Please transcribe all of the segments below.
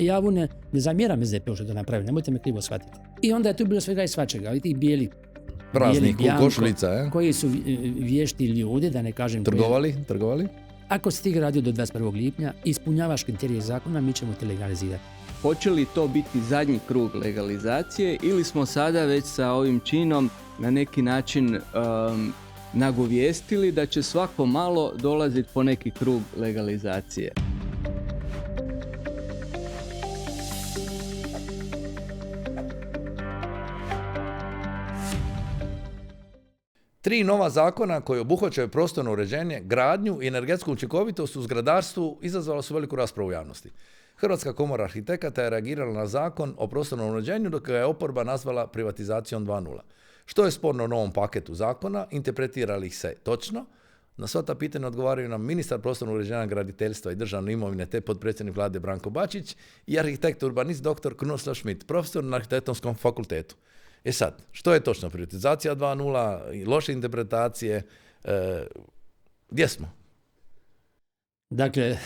Ja ovo ne zamjeram SDP-u što to napravili, nemojte me krivo shvatiti. I onda je tu bilo svega i svačega, ali tih bijeli Praznih bjanko, košulica, koji su vješti ljudi, da ne kažem... Trgovali? Ako si ti gradio do 21. lipnja, ispunjavaš kriterije zakona, mi ćemo te legalizirati. Hoće li to biti zadnji krug legalizacije ili smo sada već sa ovim činom na neki način nagovijestili da će svako malo dolaziti po neki krug legalizacije? Tri nova zakona koji obuhvaćaju prostorno uređenje, gradnju i energetsku učinkovitost u zgradarstvu izazvala su veliku raspravu u javnosti. Hrvatska komora arhitekata je reagirala na zakon o prostornom uređenju dok ga je oporba nazvala privatizacijom 2.0. Što je sporno u novom paketu zakona, interpretira li ih se točno? Na sva ta pitanja odgovaraju nam ministar prostornog uređenja, graditeljstva i državne imovine te potpredsjednik vlade Branko Bačić i arhitekt urbanist dr. Krunoslav Schmidt, profesor na Arhitektonskom fakultetu. Sad, što je točno privatizacija 2.0 i loše interpretacije? Gdje smo? Dakle,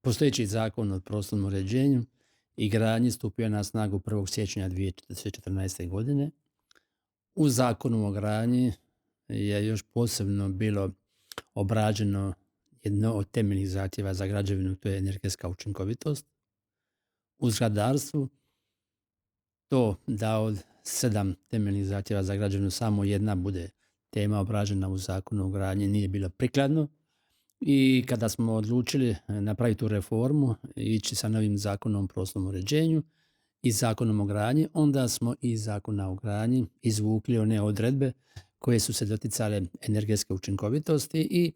postojeći zakon o prostornom uređenju i gradnji stupio na snagu 1. siječnja 2014. godine. U zakonu o gradnji je još posebno bilo obrađeno jedno od temeljnih zahtjeva za građevinu, to je energetska učinkovitost. U zgradarstvu to da od 7 temeljnih zahtjeva za građevinu samo jedna bude tema obrađena u zakonu o gradnji nije bilo prikladno. I kada smo odlučili napraviti tu reformu i ići sa novim zakonom o prostornom uređenju i zakonom o gradnji, onda smo iz zakona o gradnji izvukli one odredbe koje su se doticale energetske učinkovitosti i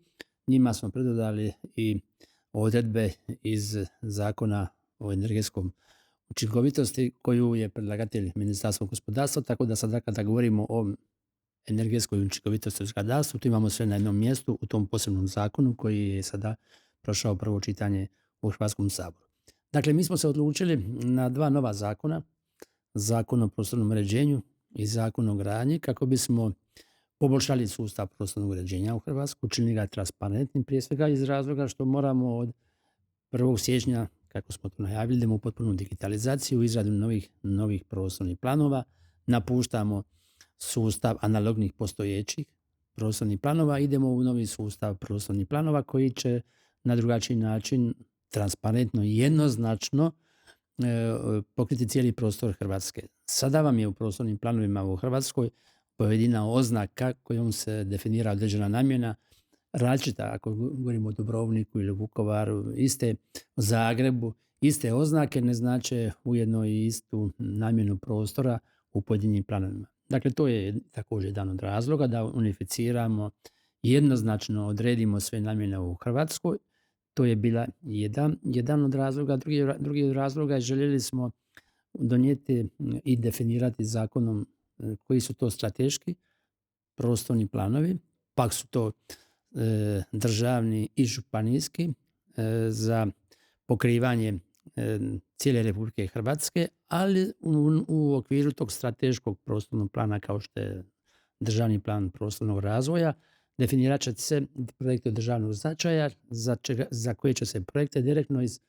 njima smo pridodali i odredbe iz zakona o energetskom učinkovitosti koju je predlagatelj Ministarstva gospodarstva, tako da sada kada govorimo o energetskoj učinkovitosti u zgradarstvu, tu imamo sve na jednom mjestu u tom posebnom zakonu koji je sada prošao prvo čitanje u Hrvatskom saboru. Dakle, mi smo se odlučili na 2 nova zakona, zakon o prostornom uređenju i zakon o gradnji, kako bismo poboljšali sustav prostornog uređenja u Hrvatskoj, učinili ga transparentnim, prije svega iz razloga što moramo od 1. siječnja, kako smo to najavili, idemo u potpunu digitalizaciju, izradu novih prostornih planova, napuštamo sustav analognih postojećih prostornih planova, idemo u novi sustav prostornih planova koji će na drugačiji način transparentno i jednoznačno pokriti cijeli prostor Hrvatske. Sada vam je u prostornim planovima u Hrvatskoj pojedina oznaka kojom se definira određena namjena različita, ako govorimo o Dubrovniku ili Vukovaru, iste u Zagrebu, iste oznake ne znače ujedno i istu namjenu prostora u pojedinim planovima. Dakle, to je također jedan od razloga da unificiramo, jednoznačno odredimo sve namjene u Hrvatskoj. To je bila jedan od razloga. Drugi od razloga je željeli smo donijeti i definirati zakonom koji su to strateški prostorni planovi, pak su to državni i županijski za pokrivanje cijele Republike Hrvatske, ali u okviru tog strateškog prostornog plana kao što je državni plan prostornog razvoja definirat će se projekte od državnog značaja za koje će se projekte direktno iz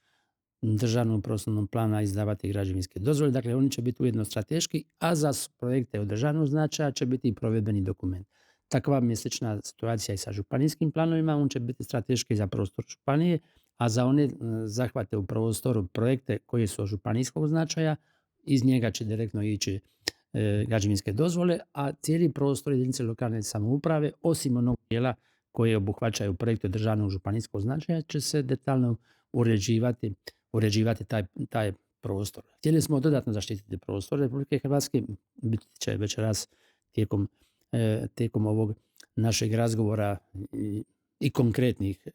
državnog prostornog plana izdavati građevinske dozvole. Dakle, oni će biti ujedno strateški, a za projekte od državnog značaja će biti i provedbeni dokument. Takva je slična situacija i sa županijskim planovima, on će biti strateški za prostor županije, a za one zahvate u prostoru projekte koji su od županijskog značaja, iz njega će direktno ići građevinske dozvole, a cijeli prostor jedinice lokalne samouprave, osim onog dijela koje obuhvaćaju projekte državnog županijskog značaja, će se detaljno uređivati taj prostor. Htjeli smo dodatno zaštititi prostor Republike Hrvatske, biti će večeras tijekom ovog našeg razgovora i konkretnih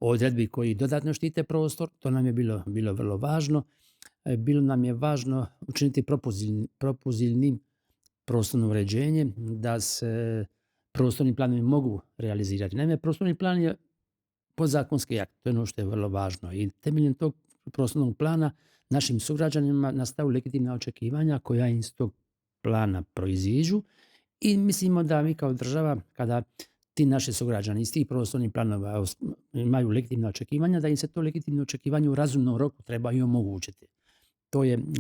odredbi koji dodatno štite prostor. To nam je bilo vrlo važno. Bilo nam je važno učiniti propulzivnim prostorno uređenje, da se prostorni planovi mogu realizirati. Naime, prostorni plan je podzakonski akt, to je ono što je vrlo važno. I temeljem tog prostornog plana našim sugrađanima nastaju legitimna očekivanja koja iz tog plana proiziđu i mislimo da mi kao država, kada ti naši sugrađani iz tih prostornih planova imaju legitimna očekivanja, da im se to legitimno očekivanje u razumnom roku treba i omogućiti.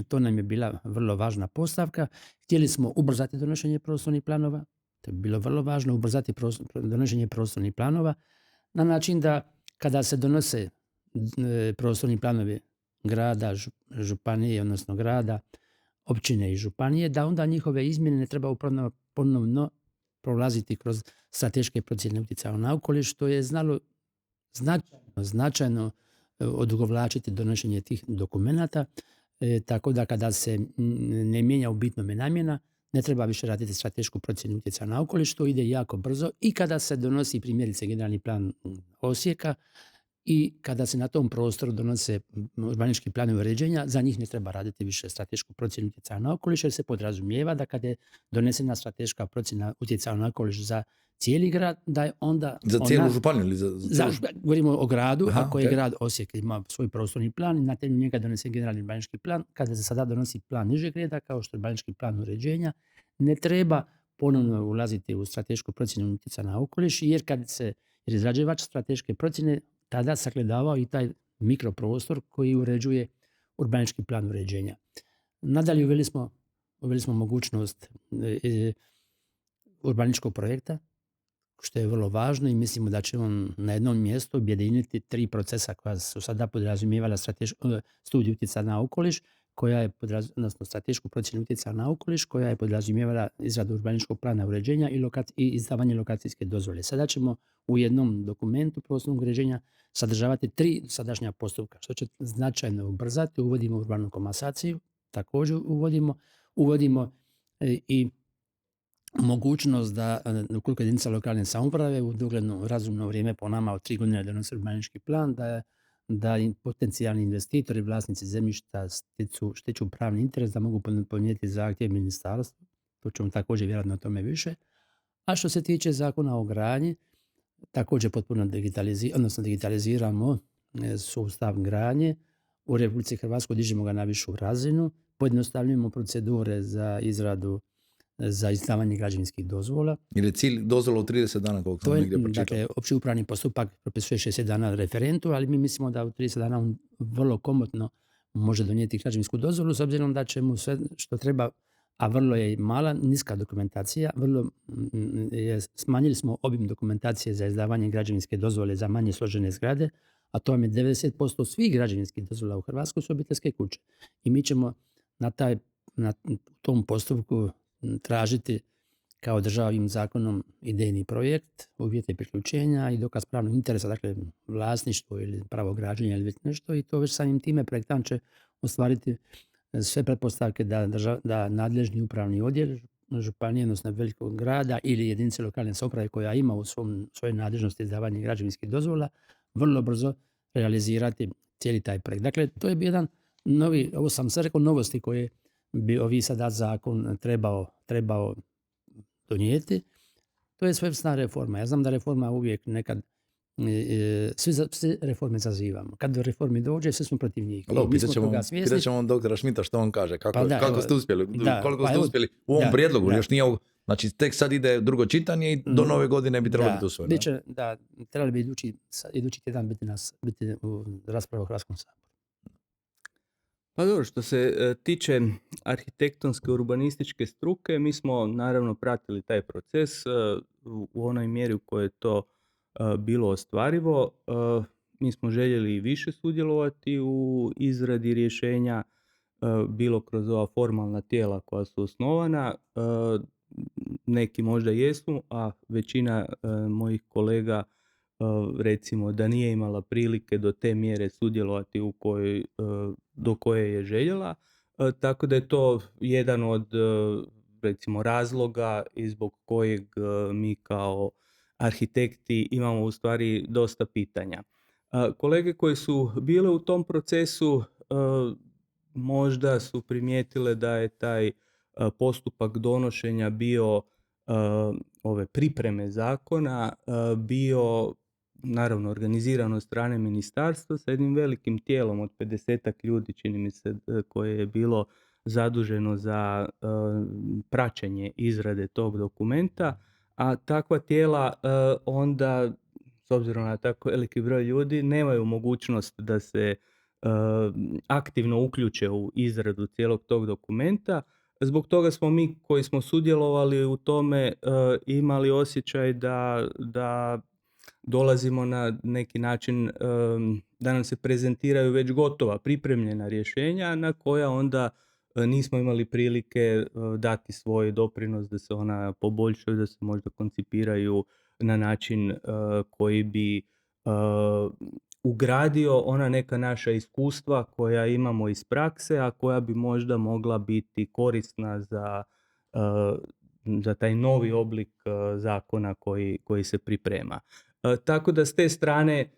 To nam je bila vrlo važna postavka. Htjeli smo ubrzati donošenje prostornih planova, to je bilo vrlo važno, ubrzati donošenje prostornih planova na način da kada se donose prostorni planovi grada, županije, odnosno grada, općine i županije, da onda njihove izmjene ne treba ponovno prolaziti kroz strateške procjene utjecaja na okoliš, što je znalo značajno odugovlačiti donošenje tih dokumenata, tako da kada se ne mijenja u bitnome namjena, ne treba više raditi stratešku procjenu utjecaja na okoliš, to ide jako brzo i kada se donosi primjerice generalni plan Osijeka i kada se na tom prostoru donose urbanistički planovi uređenja, za njih ne treba raditi više stratešku procjenu utjecaja na okoliš, jer se podrazumijeva da kada je donesena strateška procjena utjecaja na okoliš za cijeli grad, da je onda... Za cijelu županiju ili govorimo o gradu, ako je grad Osijek ima svoj prostorni plan i na temelju njega donese generalni urbanistički plan, kada se sada donosi plan nižeg reda, kao što je urbanistički plan uređenja, ne treba ponovno ulaziti u stratešku procjenu utjecaja na okoliš, jer izrađivač strateške procjene tada sagledavao i taj mikroprostor koji uređuje urbanistički plan uređenja. Nadalje uveli smo mogućnost urbanističkog projekta, što je vrlo važno i mislimo da će on na jednom mjestu objediniti 3 procesa koja su sada podrazumijevala studiju utjecaja na okoliš, odnosno stratešku procjenu utjecaja na okoliš, koja je podrazumijevala izradu urbanističkog plana uređenja i izdavanje lokacijske dozvole. Sada ćemo u jednom dokumentu prostornog uređenja sadržavati 3 sadašnja postupka, što će značajno ubrzati. Uvodimo urbanu komasaciju, također uvodimo i mogućnost da ukoliko jedinica lokalne samouprave u dogledno razumno vrijeme, po nama od 3 godine donose urbanistički plan, da im potencijalni investitori, vlasnici zemljišta stiču pravni interes da mogu podnijeti zahtjev ministarstvu. To ćemo također vjerojatno o tome više. A što se tiče Zakona o gradnji, također potpuno digitaliziramo sustav gradnje. U Republici Hrvatskoj dižemo ga na višu razinu, pojednostavljujemo procedure za izdavanje građevinskih dozvola. Ili je cilj dozvola u 30 dana, koliko sam negdje pročitao? Dakle, opći upravni postupak propisuje 60 dana referentu, ali mi mislimo da u 30 dana on vrlo komotno može donijeti građevinsku dozvolu, s obzirom da će mu sve što treba, a vrlo je mala, niska dokumentacija, smanjili smo obim dokumentacije za izdavanje građevinske dozvole za manje složene zgrade, a to vam je 90% svih građevinskih dozvola u Hrvatskoj su obiteljske kuće. I mi ćemo na tom postupku tražiti kao država ovim zakonom idejni projekt, uvjete priključenja i dokaz pravnog interesa, dakle vlasništvo ili pravo građenja ili već nešto, i to već samim time projektant će ostvariti sve pretpostavke da nadležni upravni odjel županije, odnosno velikog grada ili jedinice lokalne samouprave koja ima u svojoj nadležnosti izdavanje građevinskih dozvola vrlo brzo realizirati cijeli taj projekt. Dakle, to je jedan novi, ovo sam sve rekao, novosti koje bi ovi sada zakon trebao donijeti. To je svojevrsna reforma. Ja znam da reforma uvijek nekad, svi reforme zazivamo. Kad do reformi dođe, svi smo protiv njih. Pitat ćemo doktora Šmita što on kaže. Kako ste uspjeli? Koliko ste uspjeli u ovom prijedlogu? Još nije ovo. Znači, tek sad ide drugo čitanje i do nove godine bi trebalo biti usvojeno. Trebali bi idući tjedan biti u raspravi u Hrvatskom saboru. Pa dobro, što se tiče arhitektonske urbanističke struke, mi smo naravno pratili taj proces u onoj mjeri u kojoj je to bilo ostvarivo. Mi smo željeli više sudjelovati u izradi rješenja, bilo kroz ova formalna tijela koja su osnovana. Neki možda jesu, a većina mojih kolega recimo da nije imala prilike do te mjere sudjelovati do koje je željela, tako da je to jedan od recimo razloga i zbog kojeg mi kao arhitekti imamo u stvari dosta pitanja. Kolege koje su bile u tom procesu možda su primijetile da je taj postupak donošenja bio ove pripreme zakona bio naravno organizirano od strane ministarstva sa jednim velikim tijelom od 50 ljudi, čini mi se, koje je bilo zaduženo za praćenje izrade tog dokumenta, a takva tijela onda, s obzirom na tako veliki broj ljudi, nemaju mogućnost da se aktivno uključe u izradu cijelog tog dokumenta. Zbog toga smo mi koji smo sudjelovali u tome imali osjećaj da dolazimo na neki način da nam se prezentiraju već gotova, pripremljena rješenja na koja onda nismo imali prilike dati svoj doprinos da se ona poboljšaju, da se možda koncipiraju na način koji bi ugradio ona neka naša iskustva koja imamo iz prakse, a koja bi možda mogla biti korisna za taj novi oblik zakona koji se priprema. Tako da s te strane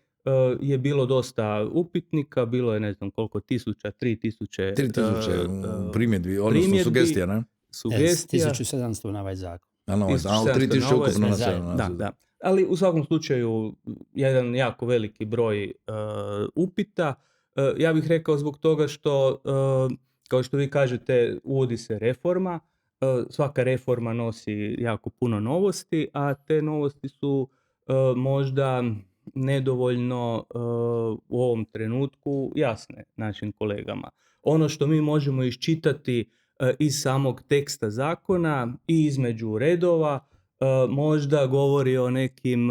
je bilo dosta upitnika, bilo je ne znam koliko tisuća, 3000 primjedbi, odnosno sugestija, ne? Sugestija. 1700 na ovaj zakon. A 3000 ukupno na sve. Da. Ali u svakom slučaju jedan jako veliki broj upita. Ja bih rekao zbog toga što, kao što vi kažete, uvodi se reforma. Svaka reforma nosi jako puno novosti, a te novosti su možda nedovoljno u ovom trenutku jasne našim kolegama. Ono što mi možemo iščitati iz samog teksta zakona i između redova možda govori o nekim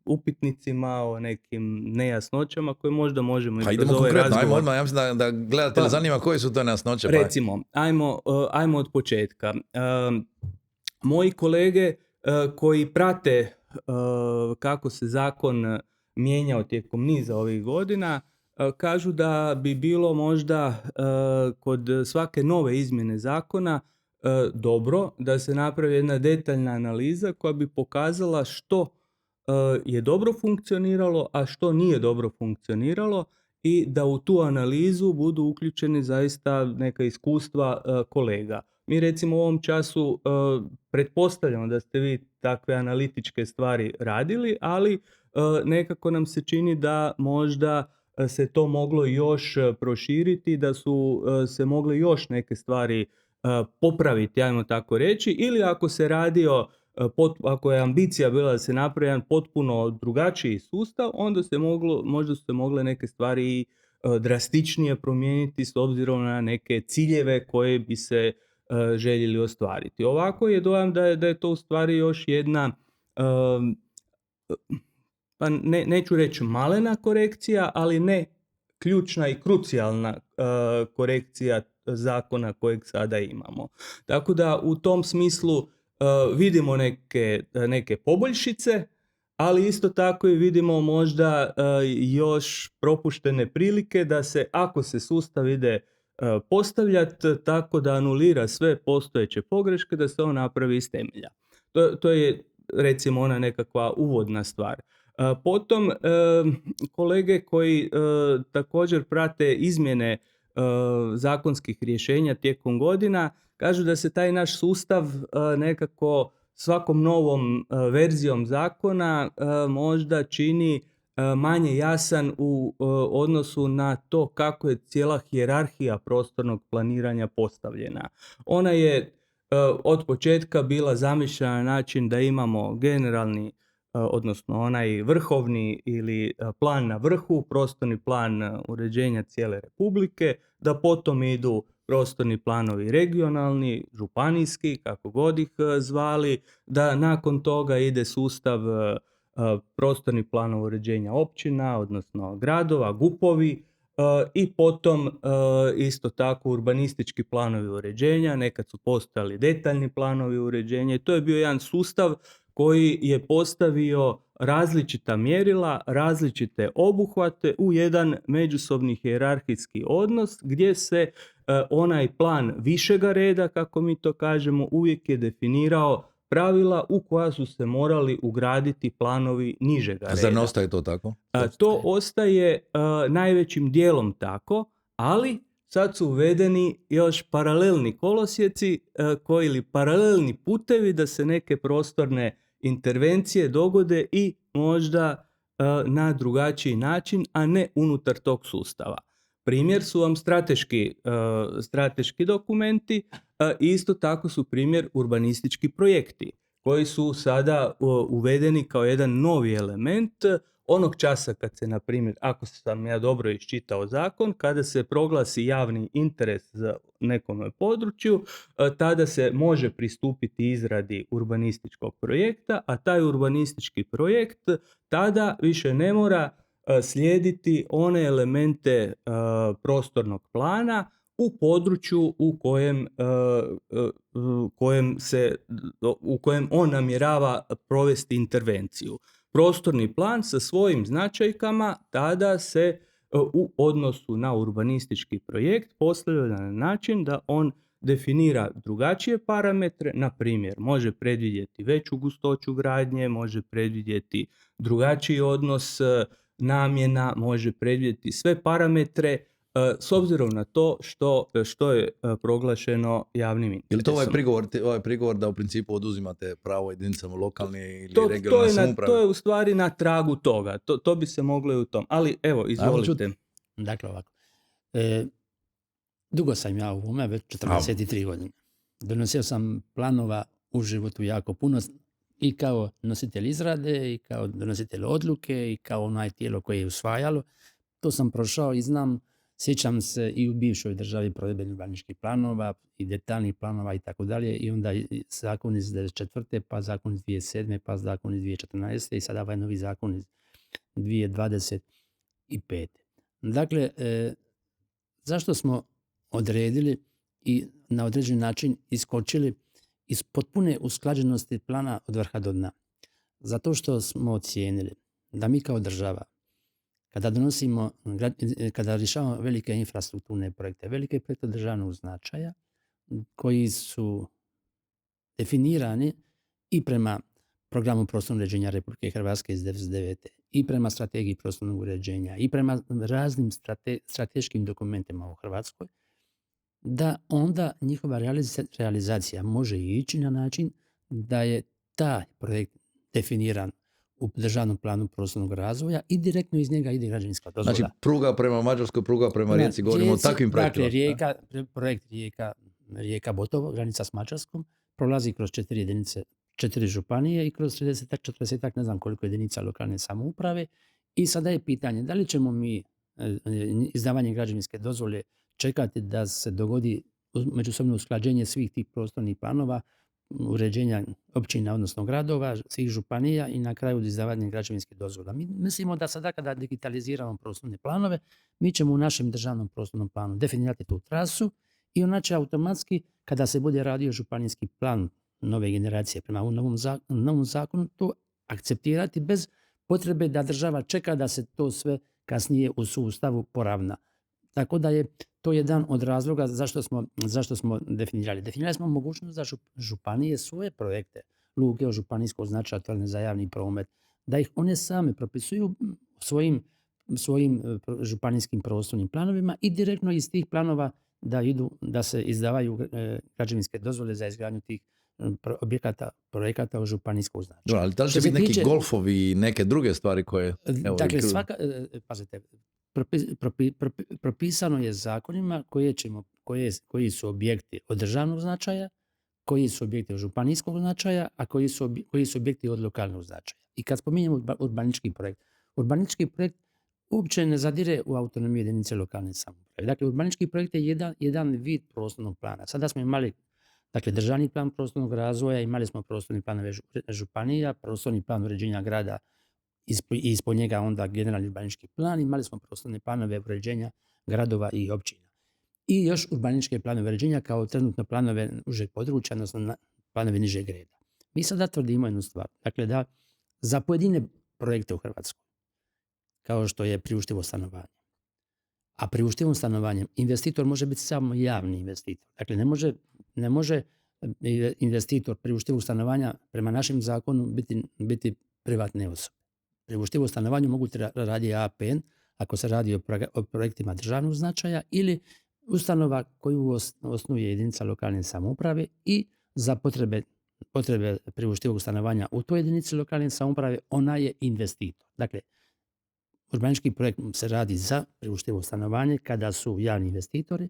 upitnicima, o nekim nejasnoćama koje možda možemo pa idemo konkretno, ajmo odmah, ja mislim da gledatelje zanima koje su to nejasnoće. Recimo, ajmo od početka. Moji kolege koji prate kako se zakon mijenjao tijekom niza ovih godina, kažu da bi bilo možda kod svake nove izmjene zakona dobro da se napravi jedna detaljna analiza koja bi pokazala što je dobro funkcioniralo, a što nije dobro funkcioniralo i da u tu analizu budu uključeni zaista neka iskustva kolega. Mi recimo u ovom času pretpostavljamo da ste vi takve analitičke stvari radili, ali nekako nam se čini da možda se to moglo još proširiti, da su se mogle još neke stvari popraviti, ajmo tako reći, ili ako se radio, ako je ambicija bila da se napravi jedan potpuno drugačiji sustav, onda možda su se mogle neke stvari drastičnije promijeniti s obzirom na neke ciljeve koje bi se željeli ostvariti. Ovako je dojam da je to u stvari još jedna, pa neću reći malena korekcija, ali ne ključna i krucijalna korekcija zakona kojeg sada imamo. Tako da u tom smislu vidimo neke poboljšice, ali isto tako i vidimo možda još propuštene prilike da se, ako se sustav ide postavljati tako da anulira sve postojeće pogreške, da se on napravi iz temelja. To je recimo ona nekakva uvodna stvar. Potom kolege koji također prate izmjene zakonskih rješenja tijekom godina kažu da se taj naš sustav nekako svakom novom verzijom zakona možda čini manje jasan u odnosu na to kako je cijela hijerarhija prostornog planiranja postavljena. Ona je od početka bila zamišljena na način da imamo generalni, odnosno onaj vrhovni ili plan na vrhu, prostorni plan uređenja cijele Republike, da potom idu prostorni planovi regionalni, županijski, kako god ih zvali, da nakon toga ide sustav prostorni planova uređenja općina, odnosno gradova, GUP-ovi, i potom isto tako urbanistički planovi uređenja, nekad su postojali detaljni planovi uređenja i to je bio jedan sustav koji je postavio različita mjerila, različite obuhvate u jedan međusobni hijerarhijski odnos gdje se onaj plan višega reda, kako mi to kažemo, uvijek je definirao pravila u koja su se morali ugraditi planovi nižega reda. Zar ne ostaje to tako? To ostaje najvećim dijelom tako, ali sad su uvedeni još paralelni kolosijeci ili paralelni putevi da se neke prostorne intervencije dogode i možda na drugačiji način, a ne unutar tog sustava. Primjer su vam strateški dokumenti i isto tako su primjer urbanistički projekti koji su sada uvedeni kao jedan novi element onog časa kad se, na primjer, ako sam ja dobro iščitao zakon, kada se proglasi javni interes za nekom području, tada se može pristupiti izradi urbanističkog projekta, a taj urbanistički projekt tada više ne mora slijediti one elemente prostornog plana u području u kojem on namjerava provesti intervenciju. Prostorni plan sa svojim značajkama tada se u odnosu na urbanistički projekt postavlja na način da on definira drugačije parametre, na primjer može predvidjeti veću gustoću gradnje, može predvidjeti drugačiji odnos namjena, može predvidjeti sve parametre s obzirom na to što je proglašeno javnim interesom. Je li to ovaj prigovor da u principu oduzimate pravo jedinicama lokalne ili regionalne samouprave? To je u stvari na tragu toga. To bi se moglo i u tom. Ali evo, izvolite. Dakle, ovako. Dugo sam ja u ovome, već 43 godine. Donosio sam planova u životu jako puno i kao nositelj izrade, i kao donositelj odluke, i kao onaj tijelo koje je usvajalo. To sam prošao i znam, sjećam se i u bivšoj državi provedbenih urbanističkih planova i detaljnih planova i tako dalje. I onda zakon iz 1994. pa zakon iz 2007. pa zakon iz 2014. i sada ovaj novi zakon iz 2025. Dakle, zašto smo odredili i na određen način iskočili iz potpune usklađenosti plana od vrha do dna? Zato što smo ocijenili da mi kao država, kada rješavamo velike infrastrukturne projekte, velike projekte državnog značaja, koji su definirani i prema programu prostornog uređenja Republike Hrvatske iz 1999. i prema strategiji prostornog uređenja i prema raznim strateškim dokumentima u Hrvatskoj, da onda njihova realizacija može ići na način da je taj projekt definiran u državnom planu prostornog razvoja i direktno iz njega ide građevinska dozvola. Znači, pruga prema Mađarskoj, pruga prema Rijeci, govorimo o takvim projektima. Dakle, projekt Rijeka-Botovo, granica s Mađarskom, prolazi kroz 4 županije i kroz 30-40, ne znam koliko jedinica lokalne samouprave. I sada je pitanje da li ćemo mi izdavanje građevinske dozvole čekati da se dogodi međusobno usklađenje svih tih prostornih planova, uređenja općina, odnosno gradova, svih županija i na kraju izdavanje građevinske dozvole. Mi mislimo da sada kada digitaliziramo prostorne planove, mi ćemo u našem državnom prostornom planu definirati tu trasu i ona će automatski, kada se bude radio županijski plan nove generacije prema novom zakonu, to akceptirati bez potrebe da država čeka da se to sve kasnije u sustavu poravna. Tako da je to jedan od razloga zašto smo definirali. Definirali smo mogućnost da županije svoje projekte, luke od županijskog značaja, otvorene za javni promet, da ih one same propisuju svojim županijskim prostornim planovima i direktno iz tih planova da se izdavaju građevinske dozvole za izgradnju tih objekata, projekata od županijskog značaja. Dobro, ali da li će biti neki golfovi i neke druge stvari koje... Dakle, pazite, propisano je zakonima koji su objekti od državnog značaja, koji su objekti od županijskog značaja, a koji su objekti od lokalnog značaja. I kad spominjemo urbanistički projekt uopće ne zadire u autonomiju jedinice lokalne samouprave. Dakle, urbanistički projekt je jedan vid prostornog plana. Sada smo imali državni plan prostornog razvoja, imali smo prostorni planove županija, prostorni plan uređenja grada i ispod njega onda generalni urbanistički plan, imali smo prostorne planove uređenja gradova i općina. I još urbanističke planove uređenja kao trenutno planove užeg područja, odnosno planove nižeg reda. Mi sada tvrdimo jednu stvar, dakle da za pojedine projekte u Hrvatskoj, kao što je priuštivo stanovanje, a priuštivom stanovanjem investitor može biti samo javni investitor. Dakle, ne može investitor priuštivog stanovanja prema našem zakonu biti privatne osobe. Priuštivo stanovanje mogu raditi APN ako se radi o projektima državnog značaja ili ustanova koju osnuje jedinica lokalne samouprave i za potrebe priuštivog stanovanja u toj jedinici lokalne samouprave ona je investitor. Dakle, urbanistički projekt se radi za priuštivo stanovanje kada su javni investitori,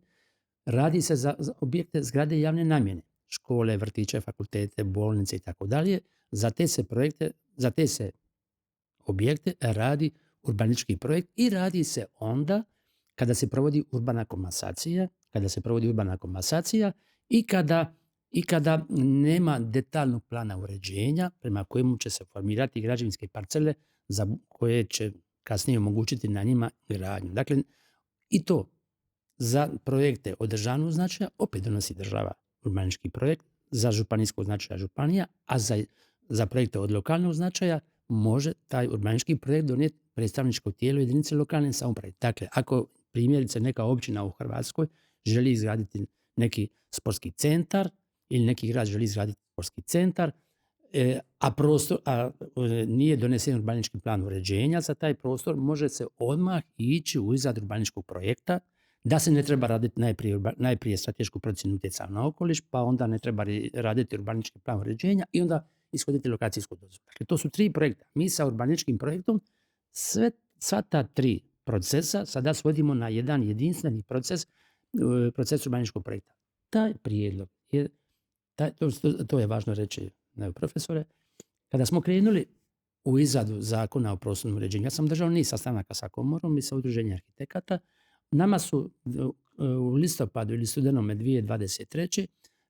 radi se za objekte zgrade javne namjene, škole, vrtiće, fakultete, bolnice i tako dalje, za te se objekte radi urbanistički projekt i radi se onda kada se provodi urbana komasacija i kada nema detaljnog plana uređenja prema kojemu će se formirati građevinske parcele za koje će kasnije omogućiti na njima gradnju. Dakle, i to za projekte od državnog značaja opet donosi država urbanistički projekt, za županijskog značaja županija, a za projekte od lokalnog značaja može taj urbanistički projekt donijeti predstavničko tijelo jedinice lokalne samouprave. Dakle, ako primjerice neka općina u Hrvatskoj želi izgraditi neki sportski centar ili neki grad želi izgraditi sportski centar, a nije donesen urbanistički plan uređenja za taj prostor, može se odmah ići u izradu urbanističkog projekta, da se ne treba raditi najprije stratešku procjenu utjecaja na okoliš, pa onda ne treba raditi urbanistički plan uređenja i onda ishoditi lokacijsku dozvolu. Dakle, to su 3 projekta. Mi sa urbanističkim projektom sva ta 3 procesa sada svodimo na jedan jedinstveni proces urbanističkog projekta. Taj prijedlog je, to je važno reći, profesore, kada smo krenuli u izradu zakona o prostornom uređenju, ja sam držao niz sastanaka sa komorom i sa udruženjem arhitekata. Nama su u listopadu ili studenome 2023.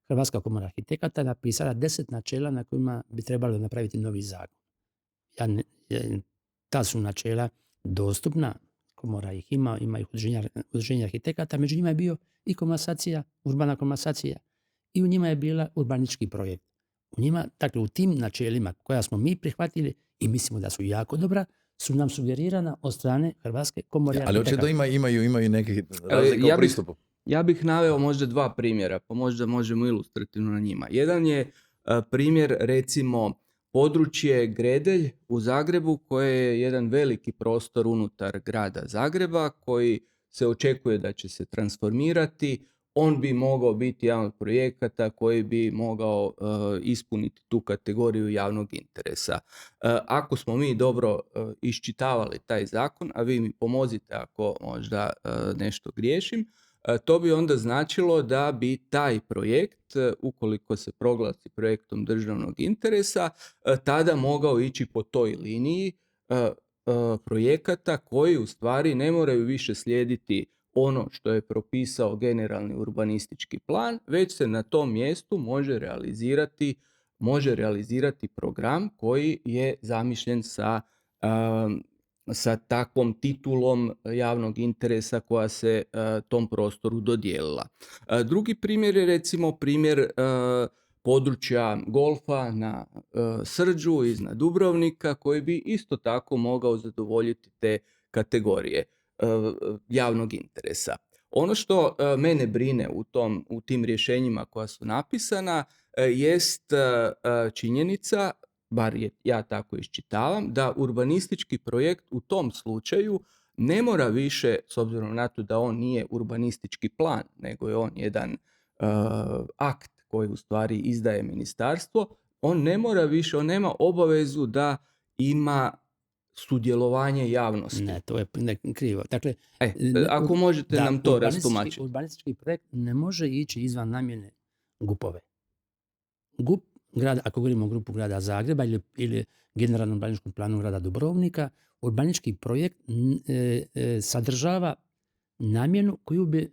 Hrvatska komora arhitekata napisala 10 načela na kojima bi trebalo napraviti novi zakon. Ta su načela dostupna, komora ih ima ih udruženja arhitekata, među njima je bio i komasacija, urbana komasacija, i u njima je bila urbanistički projekt. Dakle, u tim načelima koja smo mi prihvatili i mislimo da su jako dobra, su nam sugerirana od strane Hrvatske komore arhitekata. Ali očito imaju neke razlike u pristupu. Ja bih naveo možda 2 primjera, pa možda možemo ilustrativno na njima. Jedan je primjer, recimo, područje Gredelj u Zagrebu, koje je jedan veliki prostor unutar grada Zagreba, koji se očekuje da će se transformirati. On bi mogao biti jedan od projekata koji bi mogao ispuniti tu kategoriju javnog interesa. Ako smo mi dobro iščitavali taj zakon, a vi mi pomozite ako možda nešto griješim, to bi onda značilo da bi taj projekt, ukoliko se proglasi projektom državnog interesa, tada mogao ići po toj liniji projekata koji u stvari ne moraju više slijediti ono što je propisao generalni urbanistički plan, već se na tom mjestu može realizirati program koji je zamišljen sa takvom titulom javnog interesa koja se tom prostoru dodijelila. Drugi primjer je recimo primjer područja golfa na Srđu iznad Dubrovnika, koji bi isto tako mogao zadovoljiti te kategorije javnog interesa. Ono što mene brine u tim rješenjima koja su napisana jest činjenica, bar ja tako iščitavam, da urbanistički projekt u tom slučaju ne mora više, s obzirom na to da on nije urbanistički plan, nego je on jedan akt koji u stvari izdaje ministarstvo, on ne mora više, on nema obavezu da ima sudjelovanje javnosti. Ne, to je krivo. Dakle, ako možete nam to rastumačiti. Urbanistički projekt ne može ići izvan namjene GUP-ove. GUP grada, ako govorimo o grupu grada Zagreba ili generalnom urbanističkom planu grada Dubrovnika, urbanistički projekt sadržava namjenu koju bi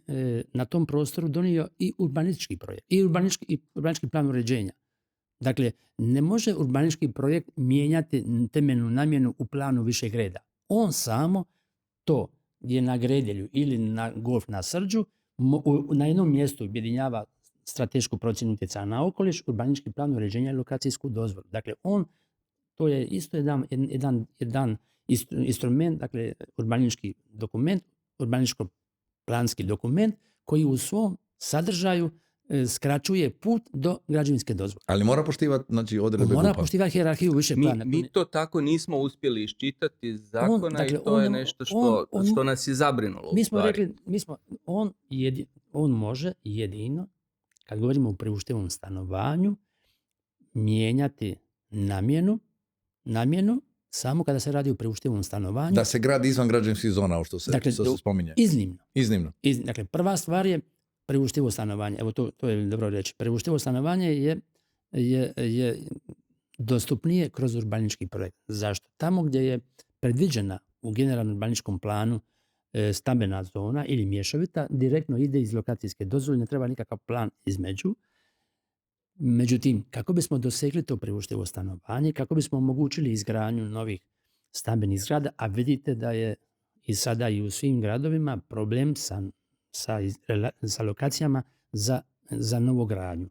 na tom prostoru donio i urbanistički projekt, i urbanistički plan uređenja. Dakle, ne može urbanistički projekt mijenjati temeljnu namjenu u planu višeg reda. On samo to je na Gredelju ili na golf na Srđu na jednom mjestu objedinjava stratešku procjenu utjecaja na okoliš, urbanistički plan uređenja i lokacijsku dozvolu. Dakle, to je isto jedan instrument, dakle, urbanistički dokument, urbanističko-planski dokument koji u svom sadržaju skraćuje put do građevinske dozvole. Ali mora poštivati odredbe GUP-a. Mora poštivati hijerarhiju više plana. Mi to tako nismo uspjeli iščitati iz zakona i to je nešto što nas je zabrinulo. Mi smo rekli, on može jedino, kad govorimo o priuštivom stanovanju, mijenjati namjenu samo kada se radi o priuštivom stanovanju. Da se gradi izvan građevinskih zona, ovo što se spominje. Iznimno. Dakle, prva stvar je priuštivo stanovanje. Evo to je dobro reći. Priuštivo stanovanje je dostupnije kroz urbanički projekt. Zašto? Tamo gdje je predviđena u generalnom urbaničkom planu stambena zona ili mješovita, direktno ide iz lokacijske dozvole, ne treba nikakav plan između. Međutim, kako bismo dosegli to priuštivo stanovanje, kako bismo omogućili izgradnju novih stambenih zgrada, a vidite da je i sada i u svim gradovima problem sa lokacijama za novogradnju.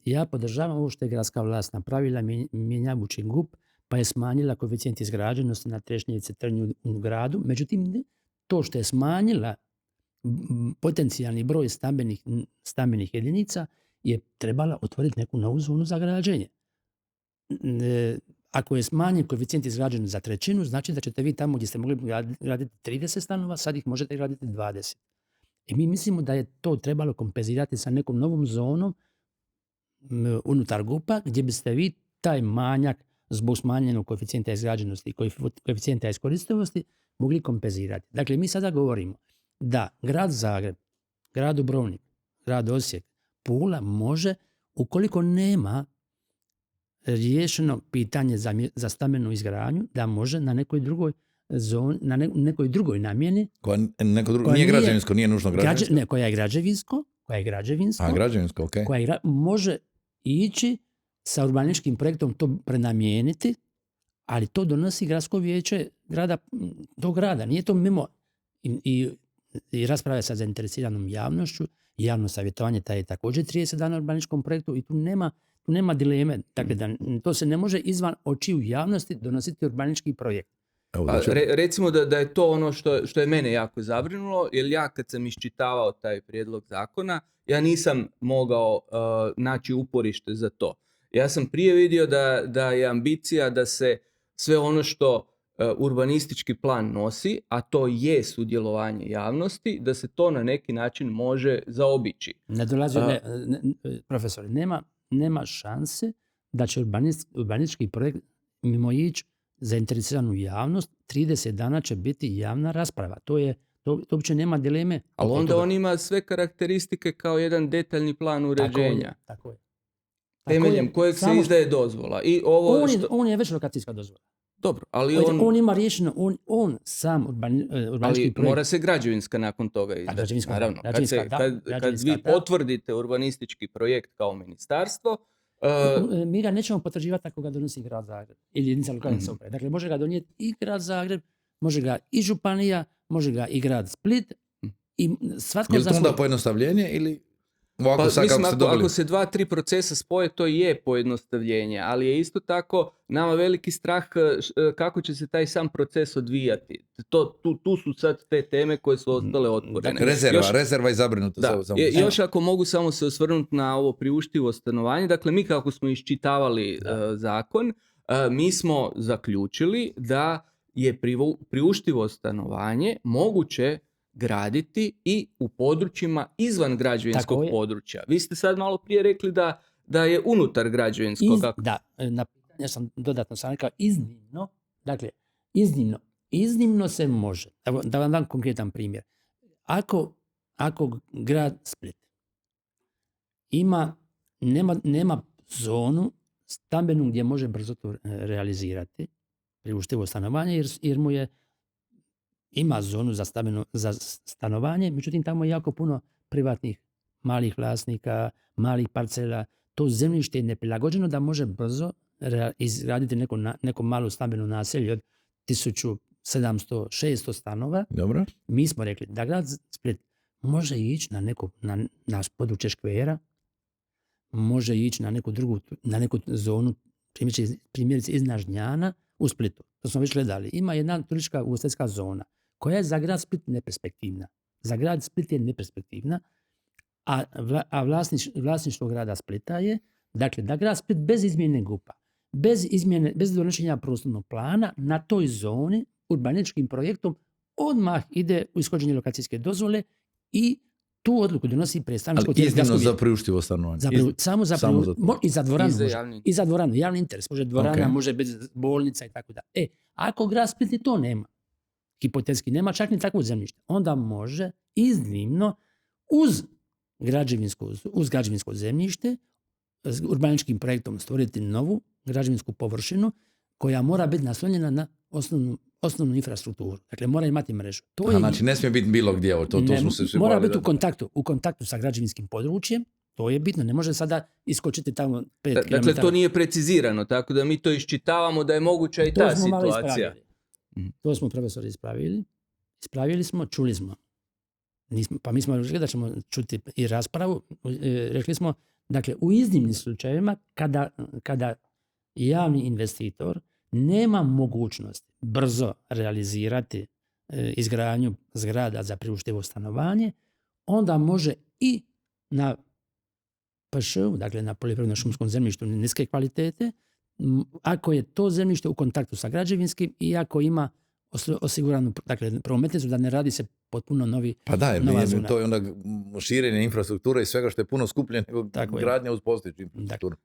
Ja podržavam ovo što je gradska vlast napravila mijenjajući GUP, pa je smanjila koeficijent izgrađenosti na Trešnjevici, Trnju u gradu. Međutim, to što je smanjila potencijalni broj stambenih jedinica je trebala otvoriti neku novu zonu za građenje. Ako je smanjen koeficijent izgrađenosti za 1/3, znači da ćete vi tamo gdje ste mogli graditi 30 stanova, sad ih možete graditi 20. I mi mislimo da je to trebalo kompenzirati sa nekom novom zonom unutar GUP-a gdje biste vi taj manjak zbog smanjenog koeficijenta izgrađenosti i koeficijenta iskoristivosti mogli kompenzirati. Dakle, mi sada govorimo da grad Zagreb, grad Dubrovnik, grad Osijek, Pula može, ukoliko nema riješeno pitanje za stambenu izgradnju, da može na nekoj drugoj zoni, na nekoj drugoj namjeni. Nije građevinsko, nije nužno građevinsko. Koja je građevinsko. A, građevinsko, okej. Koja može ići sa urbaničkim projektom to prenamijeniti, ali to donosi gradsko vijeće tog grada. Nije to mimo i rasprave sa zainteresiranom javnošću, javno savjetovanje je također 30 dana u urbaničkom projektu i tu nema dileme. Dakle, to se ne može izvan očiju javnosti donositi urbanički projekt. Recimo da je to ono što je mene jako zabrinulo, jer ja kad sam iščitavao taj prijedlog zakona, ja nisam mogao naći uporište za to. Ja sam prije vidio da je ambicija da se sve ono što urbanistički plan nosi, a to je sudjelovanje javnosti, da se to na neki način može zaobići. Profesor, nema šanse da će urbanistički projekt mimoići zainteresiranu javnost. 30 dana će biti javna rasprava. To uopće nema dileme. Ali onda on ima sve karakteristike kao jedan detaljni plan uređenja. Tako je. Temeljem kojeg se izdaje dozvola. I on je već lokacijska dozvola. Dobro, ali on ima riješeno, on sam urbanički projekt. Mora se građevinska nakon toga izdati. Naravno, kad vi potvrdite urbanistički projekt kao ministarstvo, mi ga nećemo potvrđivati ako ga donosi grad Zagreb ili jedinica lokalne samouprave. Dakle, može ga donijeti i grad Zagreb, može ga i županija, može ga i grad Split. I svatko je li to onda pojednostavljenje ili... Ako se 2-3 procesa spoje, to je pojednostavljenje, ali je isto tako nama veliki strah kako će se taj sam proces odvijati. Tu su sad te teme koje su ostale otvorene. Rezerva i zabrinutost. Još ako mogu samo se osvrnuti na ovo priuštivo stanovanje, dakle mi kako smo iščitavali zakon, mi smo zaključili da je priuštivo stanovanje moguće graditi i u područjima izvan građevinskog područja. Vi ste sad malo prije rekli da je unutar građevinskog. Na pitanje sam dodatno rekao iznimno. Dakle, iznimno se može. Da vam dam konkretan primjer. Ako grad Split nema zonu stambenu gdje može brzo to realizirati, priuštivo stanovanje, jer mu je ima zonu za stanovanje, međutim tamo je jako puno privatnih malih vlasnika, malih parcela. To zemljište je neprilagođeno da može brzo izgraditi neko malo stambeno naselje od 1700-600 stanova. Dobro. Mi smo rekli da grad Split može ići na područje škvera, može ići na neku zonu, primjerice iz Žnjana u Splitu. To smo već gledali. Ima jedna turistička ugostiteljska zona koja je za grad Split neperspektivna. Za grad Split je neperspektivna, a vlasništvo grada Splita je, dakle, da grad Split bez izmjene GUP-a, bez donošenja prostornog plana na toj zoni urbaničkim projektom odmah ide u ishođenje lokacijske dozvole i tu odluku donosi predstavničko tijelo. Ali iznimno za priuštivo stanovanje. Samo za i za dvoranu. I za dvoranu, javni interes. Može dvorana, može biti bolnica i tako da. Ako grad Split to nema, hipotetski nema čak ni takvo zemljište, onda može iznimno uz građevinsko zemljište urbaničkim projektom stvoriti građevinsku površinu koja mora biti naslonjena na osnovnu infrastrukturu. Dakle, mora imati mrežu. Znači, ne smije biti bilo gdje. Tu smo se svi mora bavili biti u kontaktu sa građevinskim područjem. To je bitno. Ne može sada iskočiti tamo 5 km. Dakle, to nije precizirano, tako da mi to iščitavamo da je moguća i ta situacija. To smo profesori ispravili. Ispravili smo, čuli smo. Pa mi smo rekli da ćemo čuti i raspravu. Rekli smo, dakle, u iznimnim slučajevima kada javni investitor nema mogućnost brzo realizirati izgradnju zgrada za priuštivo stanovanje, onda može i na PŠ-u, dakle na poljoprivredno-šumskom zemljištu niske kvalitete, ako je to zemljište u kontaktu sa građevinskim i ako ima osiguranu, dakle, prometnicu, da ne radi se potpuno novi. Pa da, jer to je onda širenje infrastrukture i svega što je puno skuplje nego gradnja uz postojeću infrastrukturu.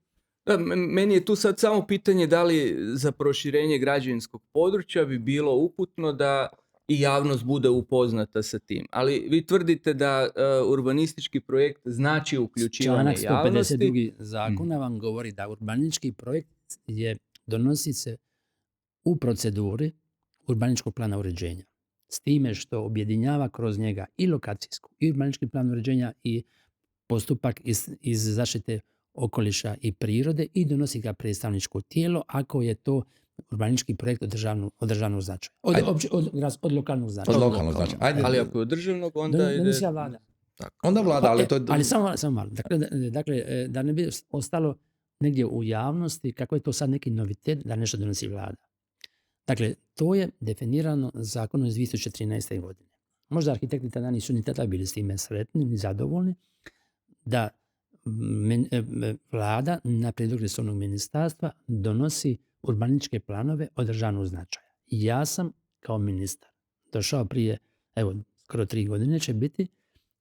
Da, meni je tu sad samo pitanje da li za proširenje građevinskog područja bi bilo uputno da i javnost bude upoznata sa tim. Ali vi tvrdite da urbanistički projekt znači uključivanje javnosti. Članak 152. zakona vam govori da urbanistički projekt donosi se u proceduri urbanističkog plana uređenja. S time što objedinjava kroz njega i lokacijsku, i urbanistički plan uređenja i postupak iz zaštite okoliša i prirode i donosi ga predstavničko tijelo ako je to urbanistički projekt od državnog značaja. Od lokalnog značaja. Od lokalnog značaja. Ali ako je od državnog, onda ide... Donosi vlada. Onda vlada, ali to je... Ali samo malo. Dakle, da ne bi ostalo negdje u javnosti kako je to sad neki novitet da nešto donosi vlada. Dakle, to je definirano zakonom iz 2013. godine. Možda arhitekti tada nisu ni tada bili s time sretni ni zadovoljni da vlada na prijedlog resornog ministarstva donosi urbanističke planove od državnog značaja. Ja sam kao ministar došao prije, skoro 3 godine će biti,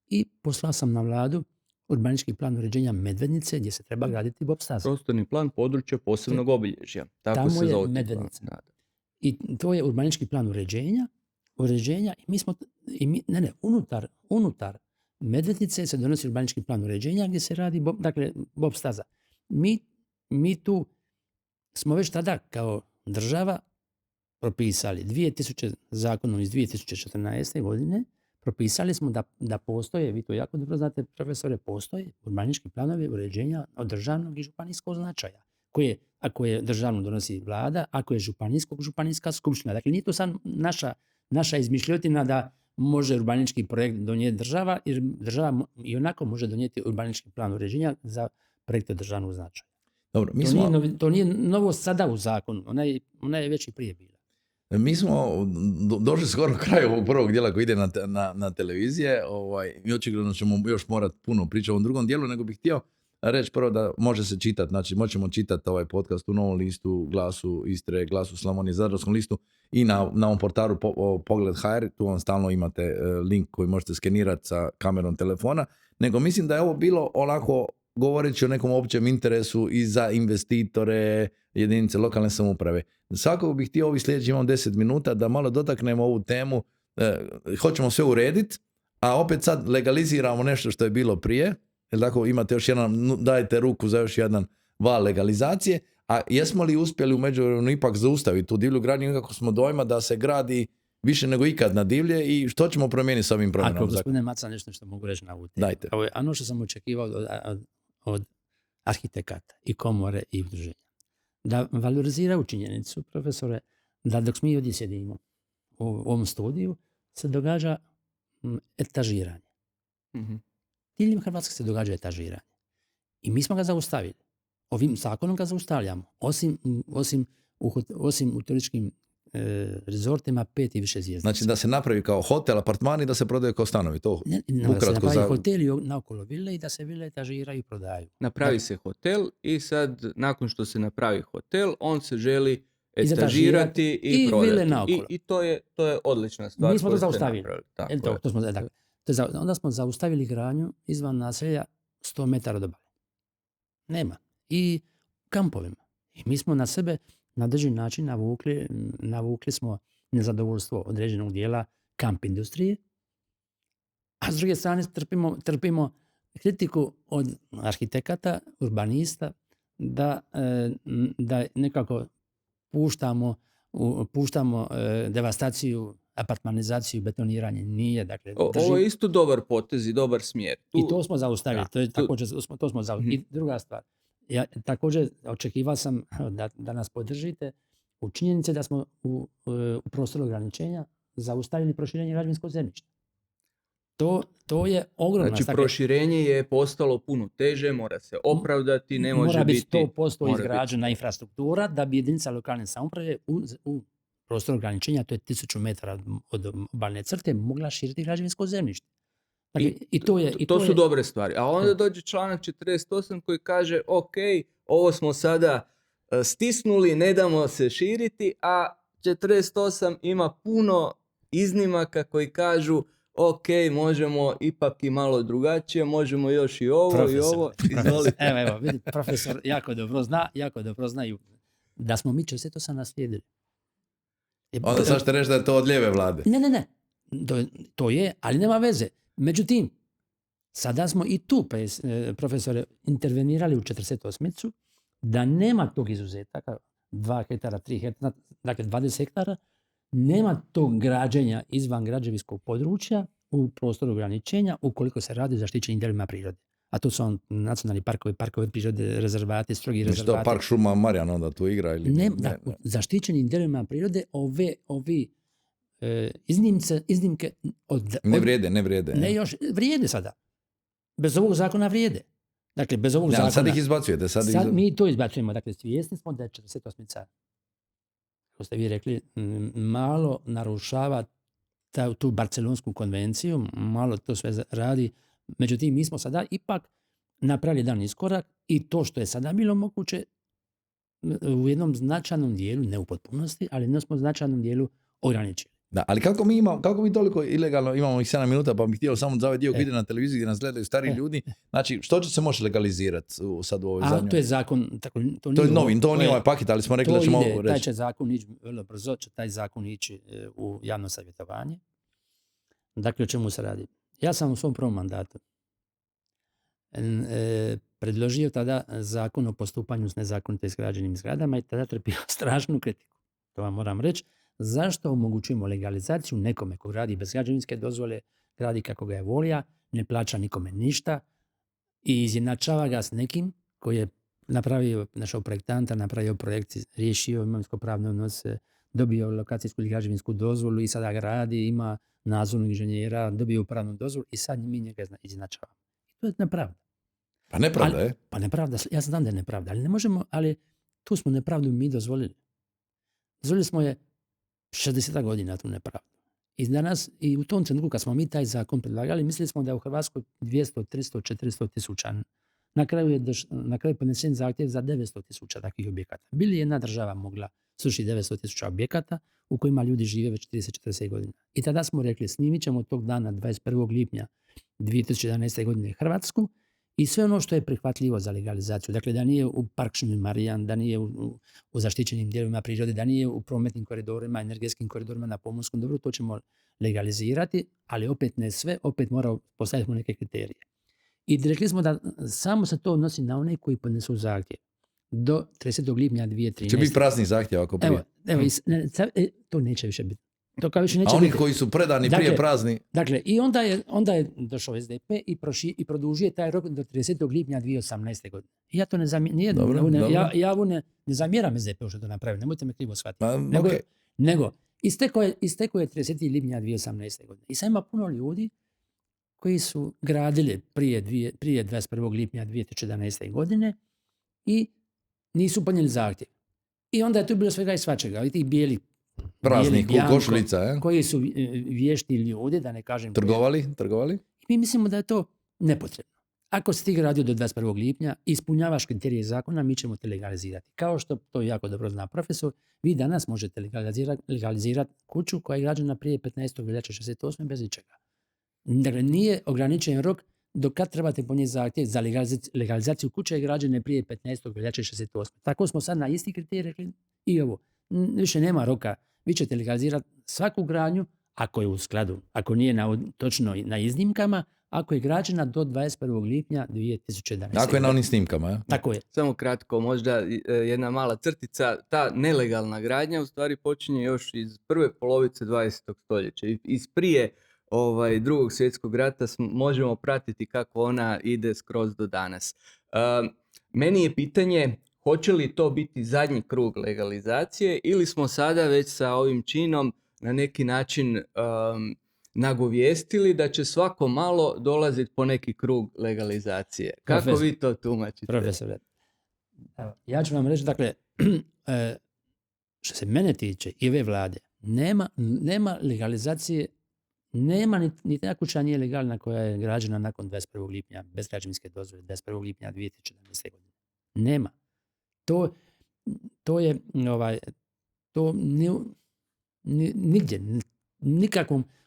i poslao sam na vladu urbanistički plan uređenja Medvednice gdje se treba graditi bob staza. Prostorni plan područja posebnog obilježja. Tako tamo se zove Medvednica. I to je urbanistički plan uređenja i mi smo, unutar Medvednice se donosi urbanistički plan uređenja gdje se radi bob staza. Mi tu smo već tada kao država propisali zakonom iz 2014. godine propisali smo da postoje, vi to jako dobro znate, profesore, postoje urbanistički planovi uređenja od državnog i županijskog značaja, koje, ako je državno donosi vlada, ako je županijska skupština. Dakle, nije to sad naša izmišljotina da može urbanistički projekt donijeti država, jer država i onako može donijeti urbanistički plan uređenja za projekte državnog značaja. Dobro, to nije novo sada u zakonu, ona je već i prije bila. Mi smo došli skoro kraju ovog prvog dijela koji ide na televizije. Mi očigledno ćemo još morati puno pričati o ovom drugom dijelu, nego bih htio reći prvo da može se čitati, znači možemo čitati ovaj podcast u Novom listu, Glasu Istre, Glasu Slavonije, Zadarskom listu i na ovom portalu Pogled.hr, tu vam stalno imate link koji možete skenirati sa kamerom telefona, nego mislim da je ovo bilo onako govoreći o nekom općem interesu i za investitore, jedinice lokalne samouprave. Svakako bih htio sljedeći, imam 10 minuta, da malo dotaknemo ovu temu. Hoćemo sve urediti, a opet sad legaliziramo nešto što je bilo prije. Jel tako, imate još dajete ruku za još jedan val legalizacije, a jesmo li uspjeli u međuvremenu ipak zaustaviti tu divlju gradnju, nekako smo dojma da se gradi više nego ikad na divlje i što ćemo promijeniti s ovim promjenama? Ako gospodine Maca nešto što mogu reći na ovu temu. Dajte. Ovo je ono što sam očekivao od arhitekata i komore i udruženja. Da valoriziraju činjenicu, profesore, da dok mi ovdje sjedimo u ovom studiju se događa etažiranje. Mm-hmm. Diljem Hrvatske se događa etažiranje. I mi smo ga zaustavili. Ovim zakonom ga zaustavljamo. Osim u turističkim rezortima 5 i više zvijezdaca. Znači da se napravi kao hotel, apartmani, da se prodaje kao stanovi. To da se napravi hotel i naokolo vile i da se vile etažiraju i prodaju. Napravi se hotel i sad nakon što se napravi hotel, on se želi etažirati i prodati. I to je odlična stvar. Mi smo to zaustavili. Onda smo zaustavili gradnju izvan naselja 100 metara od obale. Nema. I kampovima. I mi smo na sebe na određeni način navukli smo nezadovoljstvo određenog dijela kamp industrije, a s druge strane trpimo kritiku od arhitekata, urbanista, da nekako puštamo devastaciju, apartmanizaciju, betoniranje. Nije, dakle, Ovo je isto dobar potez i dobar smjer. I to smo zaustavili. Da, To smo zaustavili. I druga stvar, ja također očekivao sam da nas podržite u činjenici da smo u prostoru ograničenja zaustavili proširenje građevinskog zemljišta. To je ogromna. Znači, proširenje je postalo puno teže, mora se opravdati, ne može biti... Mora biti 100% izgrađena infrastruktura da bi jedinica lokalne samouprave u prostoru ograničenja, to je 1000 metara od obalne crte, mogla širiti građevinsko zemljište. Dakle, to su dobre stvari. A onda dođe članak 48 koji kaže, ok, ovo smo sada stisnuli, ne damo se širiti, a 48 ima puno iznimaka koji kažu, ok, možemo ipak i malo drugačije, možemo još i ovo profesor, i ovo. Izvolite. Evo, vidi, profesor jako dobro znaju da smo mi 48 naslijedili. Onda sad ćete reći da je to od lijeve vlade. Ne. To je, ali nema veze. Međutim, sada smo i tu, profesore, intervenirali u 48-icu, da nema tog izuzetaka, 2 hektara, 3 hektara, dakle 20 hektara, nema tog građenja izvan građevinskog područja u prostoru ograničenja ukoliko se radi o zaštićenim dijelovima prirode. A to su nacionalni parkovi, parkovi prirode, rezervati, strogi rezervati. Što park šuma Marjan onda tu igra? Ili... Ne. U zaštićenim dijelovima prirode ovi iznimke ne vrijede. Ne, još vrijede sada. Bez ovog zakona vrijede. Dakle, bez ovog zakona. Sad ih izbacujete. Mi to izbacujemo. Dakle, svjesni smo da je 48-ica, kako ste vi rekli, malo narušava tu Barcelonsku konvenciju, malo to sve radi. Međutim, mi smo sada ipak napravili jedan iskorak i to što je sada bilo moguće u jednom značajnom dijelu, ne u potpunosti, ali ne smo u značajnom dijelu ograničili. Da, ali kako mi toliko ilegalno, imamo ih 7 minuta, pa bih htio samo za ovaj dio koji ide na televiziji gdje nas gledaju stari ljudi. Znači, što će se moći legalizirati sad u ovoj zadnjoj? To je zakon, to je novi, to nije ovaj paket, ali smo rekli da ćemo ovo reći. Taj će zakon ići vrlo brzo, će taj zakon ići u javno savjetovanje. Dakle, o čemu se radi? Ja sam u svom prvom mandatu predložio tada zakon o postupanju s nezakonito izgrađenim zgradama i tada trpio strašnu kritiku. To vam moram reći. Zašto omogućujemo legalizaciju nekome ko radi bez građevinske dozvole, radi kako ga je volja, ne plaća nikome ništa i izjednačava ga s nekim koji je napravio, našao projektanta, napravio projekt, riješio imovinsko-pravne odnose, dobio lokacijsku ili građevinsku dozvolu i sada ga radi, ima nadzornog inženjera, dobio upravnu dozvolu i sad mi njega izjednačavamo. I to je nepravda. Pa nepravda je? Pa nepravda, ja znam da je nepravda, ali ne možemo, ali tu smo nepravdu mi dozvolili. Dozvolili smo je 60 godina tu nepravdu. I danas, i u tom trenutku kad smo mi taj zakon predlagali, mislili smo da je u Hrvatskoj 200, 300, 400 tisuća. Na kraju podnesen zahtjev za 900 tisuća takvih objekata. Bili jedna država mogla srušiti 900 tisuća objekata u kojima ljudi žive već 30-40 godina. I tada smo rekli, snimit ćemo tog dana 21. lipnja 2011. godine Hrvatsku i sve ono što je prihvatljivo za legalizaciju. Dakle, da nije u park šumi Marjan, da nije u zaštićenim dijelovima prirode, da nije u prometnim koridorima, energetskim koridorima na pomorskom dobru, to ćemo legalizirati, ali opet ne sve, opet mora postaviti neke kriterije. I rekli smo da samo se to odnosi na one koji podnesu zahtjev do 30. lipnja 2013. Će biti prazni zahtjev ako prije. Evo, to neće više biti. A oni koji su predani prije prazni? Dakle, i onda je došao SDP i produžio taj rok do 30. lipnja 2018. godine. I ja to ne zamjeram SDP-u što to napravio, nemojte me krivo shvatiti. Nego istekao je 30. lipnja 2018. godine. I sad ima puno ljudi koji su gradili prije 21. lipnja 2011. godine i nisu podnijeli zahtjev. I onda je tu bilo svega i svačega, i tih bijeli praznih košulica, koji su vješti ljudi, da ne kažem... Trgovali? Mi mislimo da je to nepotrebno. Ako si ti gradio do 21. lipnja, ispunjavaš kriterije zakona, mi ćemo te legalizirati. Kao što to jako dobro zna profesor, vi danas možete legalizirati kuću koja je građena prije 15. veljače 68. bez ničega. Dakle, nije ograničen rok do kad trebate podnijeti zahtjev za legalizaciju kuće građene prije 15. veljače 68. Tako smo sad na isti kriterij rekli i ovo. Više nema roka. Vi ćete legalizirati svaku gradnju, ako je u skladu, ako nije točno na iznimkama, ako je građena do 21. lipnja 2011. Ako je na onim snimkama, ja? Tako je. Samo kratko, možda jedna mala crtica. Ta nelegalna gradnja u stvari počinje još iz prve polovice 20. stoljeća. Iz prije Drugog svjetskog rata možemo pratiti kako ona ide skroz do danas. Meni je pitanje, hoće li to biti zadnji krug legalizacije ili smo sada već sa ovim činom na neki način nagovijestili da će svako malo dolaziti po neki krug legalizacije. Kako vi to tumačite? Profesore, ja ću vam reći, dakle, što se mene tiče i ove vlade, nema legalizacije, nema niti jedna kuća nije legalna koja je građena nakon 21. lipnja, bez građevinske dozvole, 21. lipnja 2014. godine. Nema. To je nigdje,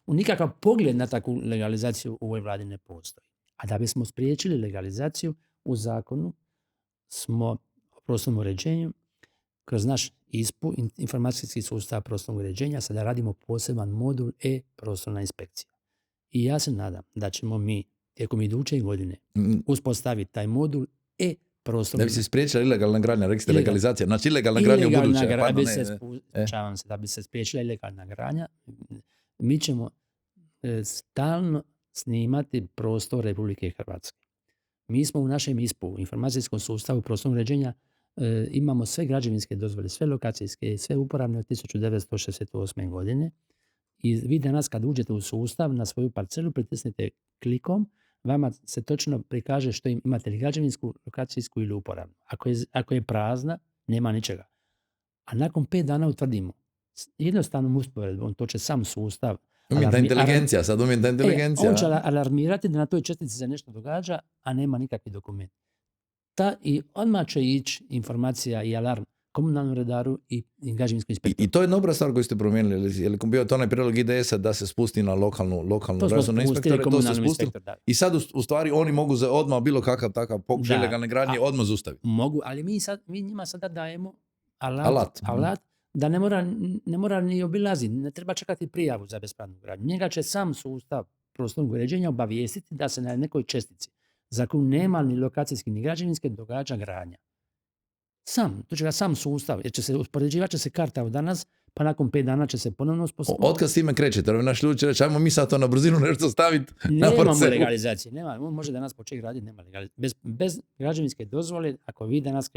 nikakav pogled na takvu legalizaciju u ovoj vladi ne postoji. A da bismo spriječili legalizaciju u zakonu smo o prostornom uređenju kroz naš ISPU, informacijski sustav prostornog uređenja, sada radimo poseban modul prostorna inspekcija. I ja se nadam da ćemo mi tijekom iduće godine uspostaviti taj modul prostornog. Da bi se spriječila ilegalna gradnja, rekli ste legalizacija, znači ilegalna gradnja u buduće. Da bi se spriječila ilegalna gradnja, mi ćemo stalno snimati prostor Republike Hrvatske. Mi smo u našem ISPU, informacijskom sustavu prostornog uređenja, imamo sve građevinske dozvole, sve lokacijske, sve uporabne od 1968. godine i vi danas kad uđete u sustav na svoju parcelu, pritisnete klikom, vama se točno prikaže što imate li građevinsku, lokacijsku ili uporabnu. Ako je prazna, nema ničega. A nakon 5 dana utvrdimo jednostavnom usporedbom, to će sam sustav umjetna inteligencija. On će alarmirati da na toj čestici se nešto događa, a nema nikakvi dokument. I odmah će ići informacija i alarm komunalnom redaru i građevinskom inspektoru. I to je dobra stvar koju ste promijenili. Je li bio to onaj prijedlog IDS-a da se spusti na lokalnu razinu inspektore? To se spustili. I sad u stvari oni mogu za odmah bilo kakav takav pokušaj ilegalne gradnje odmah zaustaviti. Mogu, ali mi njima sada dajemo alat da ne mora ni obilaziti. Ne treba čekati prijavu za bespravnu gradnju. Njega će sam sustav prostornog uređenja obavijestiti da se na nekoj čestici za koju nema ni lokacijski ni građevinske događa gradnja. To će ga sam sustav, jer uspoređivat će se karta od danas, pa nakon 5 dana će se ponovno uspostaviti. Otkad s time krećete? Naš ljudi će reći, ajmo mi sad to na brzinu nešto staviti na parcelu. Nemamo legalizacije, on može danas početi graditi, nema legalizacije. Bez građevinske dozvole, ako vi danas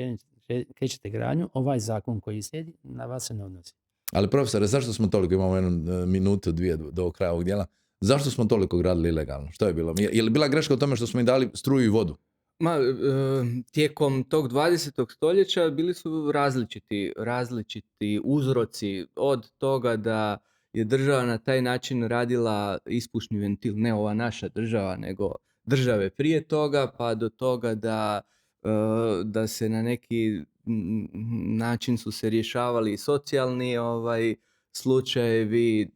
krećete gradnju, ovaj zakon koji slijedi, na vas se ne odnosi. Ali profesore, zašto smo toliko, imamo jednu minutu, 2 do kraja ovog dijela, zašto smo toliko gradili ilegalno? Što je bilo? Je li bila greška u tome što smo im dali struju i vodu? Tijekom tog 20. stoljeća bili su različiti uzroci, od toga da je država na taj način radila ispušni ventil, ne ova naša država, nego države prije toga, pa do toga da se na neki način su se rješavali socijalni slučajevi.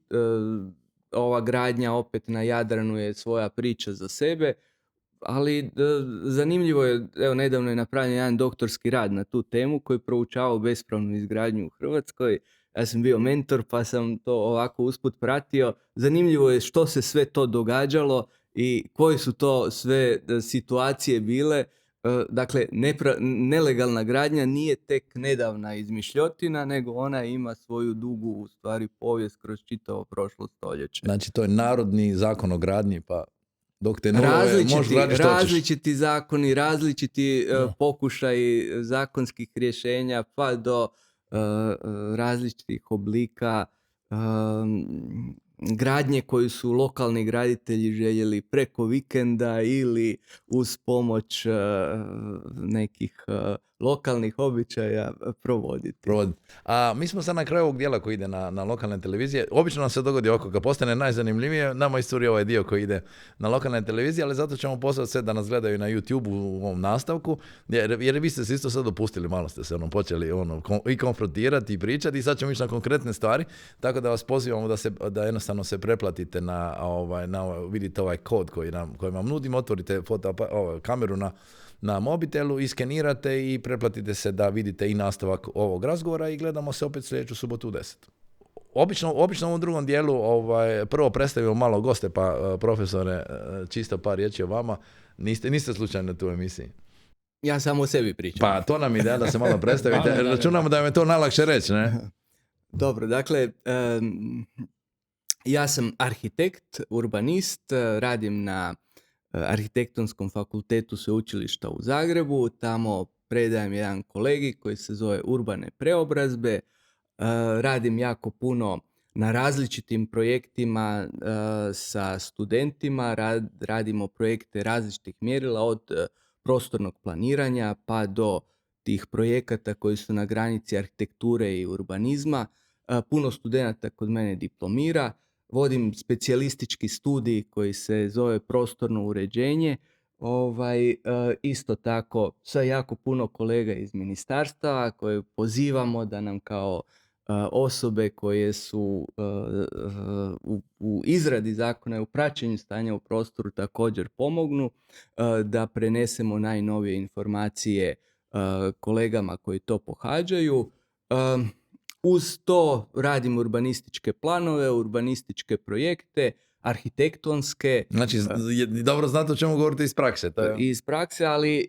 Ova gradnja opet na Jadranu je svoja priča za sebe. Ali zanimljivo je, evo nedavno je napravljen jedan doktorski rad na tu temu koji je proučavao bespravnu izgradnju u Hrvatskoj. Ja sam bio mentor pa sam to ovako usput pratio. Zanimljivo je što se sve to događalo i koje su to sve situacije bile. Dakle, nelegalna gradnja nije tek nedavna izmišljotina, nego ona ima svoju dugu u stvari povijest kroz čitavo prošlo stoljeće. Znači, to je narodni zakon o gradnji, pa dok te nulove možeš raditi što hoćeš. Različiti zakoni, različiti pokušaji zakonskih rješenja, pa do različitih oblika gradnje koju su lokalni graditelji željeli preko vikenda ili uz pomoć nekih lokalnih običaja provoditi. A mi smo sad na kraju ovog dijela koji ide na lokalne televizije. Obično nam se dogodi oko kad postane najzanimljivije, nama isturi ovaj dio koji ide na lokalne televizije, ali zato ćemo poslati sve da nas gledaju na YouTube u ovom nastavku, jer vi ste se isto sad dopustili, malo ste se počeli i konfrontirati i pričati i sad ćemo ići na konkretne stvari, tako da vas pozivamo da jednostavno se preplatite vidite ovaj kod koji vam nudimo, otvorite kameru na mobitelu, iskenirate i preplatite se da vidite i nastavak ovog razgovora i gledamo se opet sljedeću subotu u 10. obično u ovom drugom dijelu prvo predstavimo malo goste, pa profesore, čisto par riječi o vama. Niste slučajno tu u emisiji. Ja samo o sebi pričam. Pa to nam ide da se malo predstavite. Računamo da je to najlakše reći, ne? Dobro, dakle, ja sam arhitekt, urbanist, radim na Arhitektonskom fakultetu Sveučilišta u Zagrebu, tamo predajem jedan kolegij koji se zove Urbane preobrazbe, radim jako puno na različitim projektima sa studentima, radimo projekte različitih mjerila od prostornog planiranja pa do tih projekata koji su na granici arhitekture i urbanizma. Puno studenata kod mene diplomira, vodim specijalistički studij koji se zove prostorno uređenje, isto tako sa jako puno kolega iz ministarstava koje pozivamo da nam kao osobe koje su u izradi zakona i u praćenju stanja u prostoru također pomognu, da prenesemo najnovije informacije kolegama koji to pohađaju. Uz to radim urbanističke planove, urbanističke projekte, arhitektonske. Znači, dobro znate o čemu govorite iz prakse. To je... Iz prakse, ali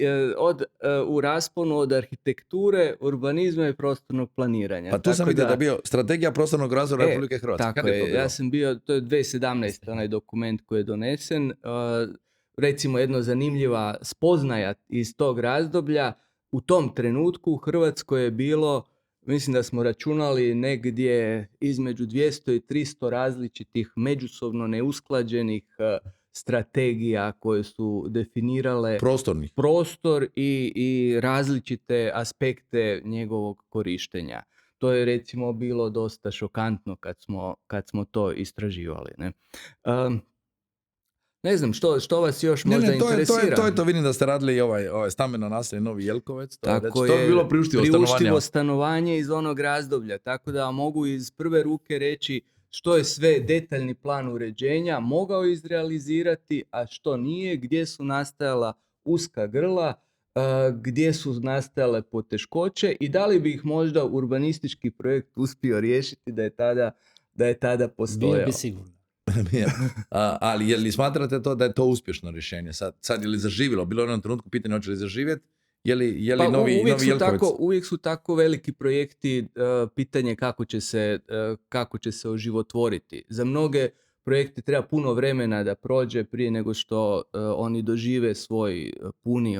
u rasponu od arhitekture, urbanizma i prostornog planiranja. Pa tu sam vidio da je bio strategija prostornog razvoja Republike Hrvatske. Tako je, ja sam bio, to je 2017. onaj dokument koji je donesen. Recimo jedna zanimljiva spoznaja iz tog razdoblja, u tom trenutku u Hrvatskoj je bilo, mislim da smo računali negdje između 200 i 300 različitih međusobno neusklađenih strategija koje su definirale prostor i različite aspekte njegovog korištenja. To je recimo bilo dosta šokantno kad smo to istraživali. Ne znam, što vas još možda interesira? To vidim da ste radili ovaj stambeno naselje Novi Jelkovec. To je bilo priuštivo stanovanje iz onog razdoblja. Tako da mogu iz prve ruke reći što je sve detaljni plan uređenja mogao izrealizirati, a što nije, gdje su nastajala uska grla, gdje su nastajale poteškoće i da li bi ih možda urbanistički projekt uspio riješiti da je tada postojao. Bio bi sigurno. Ali je li smatrate to da je to uspješno rješenje? Sad je li zaživjelo? Bilo je u jednom trenutku pitanje hoće li zaživjeti? Je li novi Jelkovec? Uvijek su tako veliki projekti pitanje kako će se oživotvoriti. Za mnoge projekte treba puno vremena da prođe prije nego što oni dožive svoj puni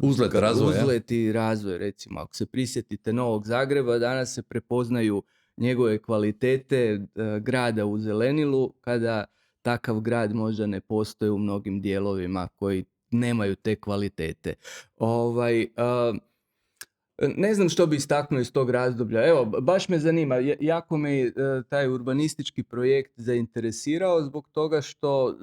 uzlet i razvoj. Recimo, ako se prisjetite Novog Zagreba, danas se prepoznaju njegove kvalitete grada u zelenilu, kada takav grad možda ne postoji u mnogim dijelovima koji nemaju te kvalitete. Ne znam što bi istaknuo iz tog razdoblja. Evo, baš me zanima, jako me taj urbanistički projekt zainteresirao zbog toga što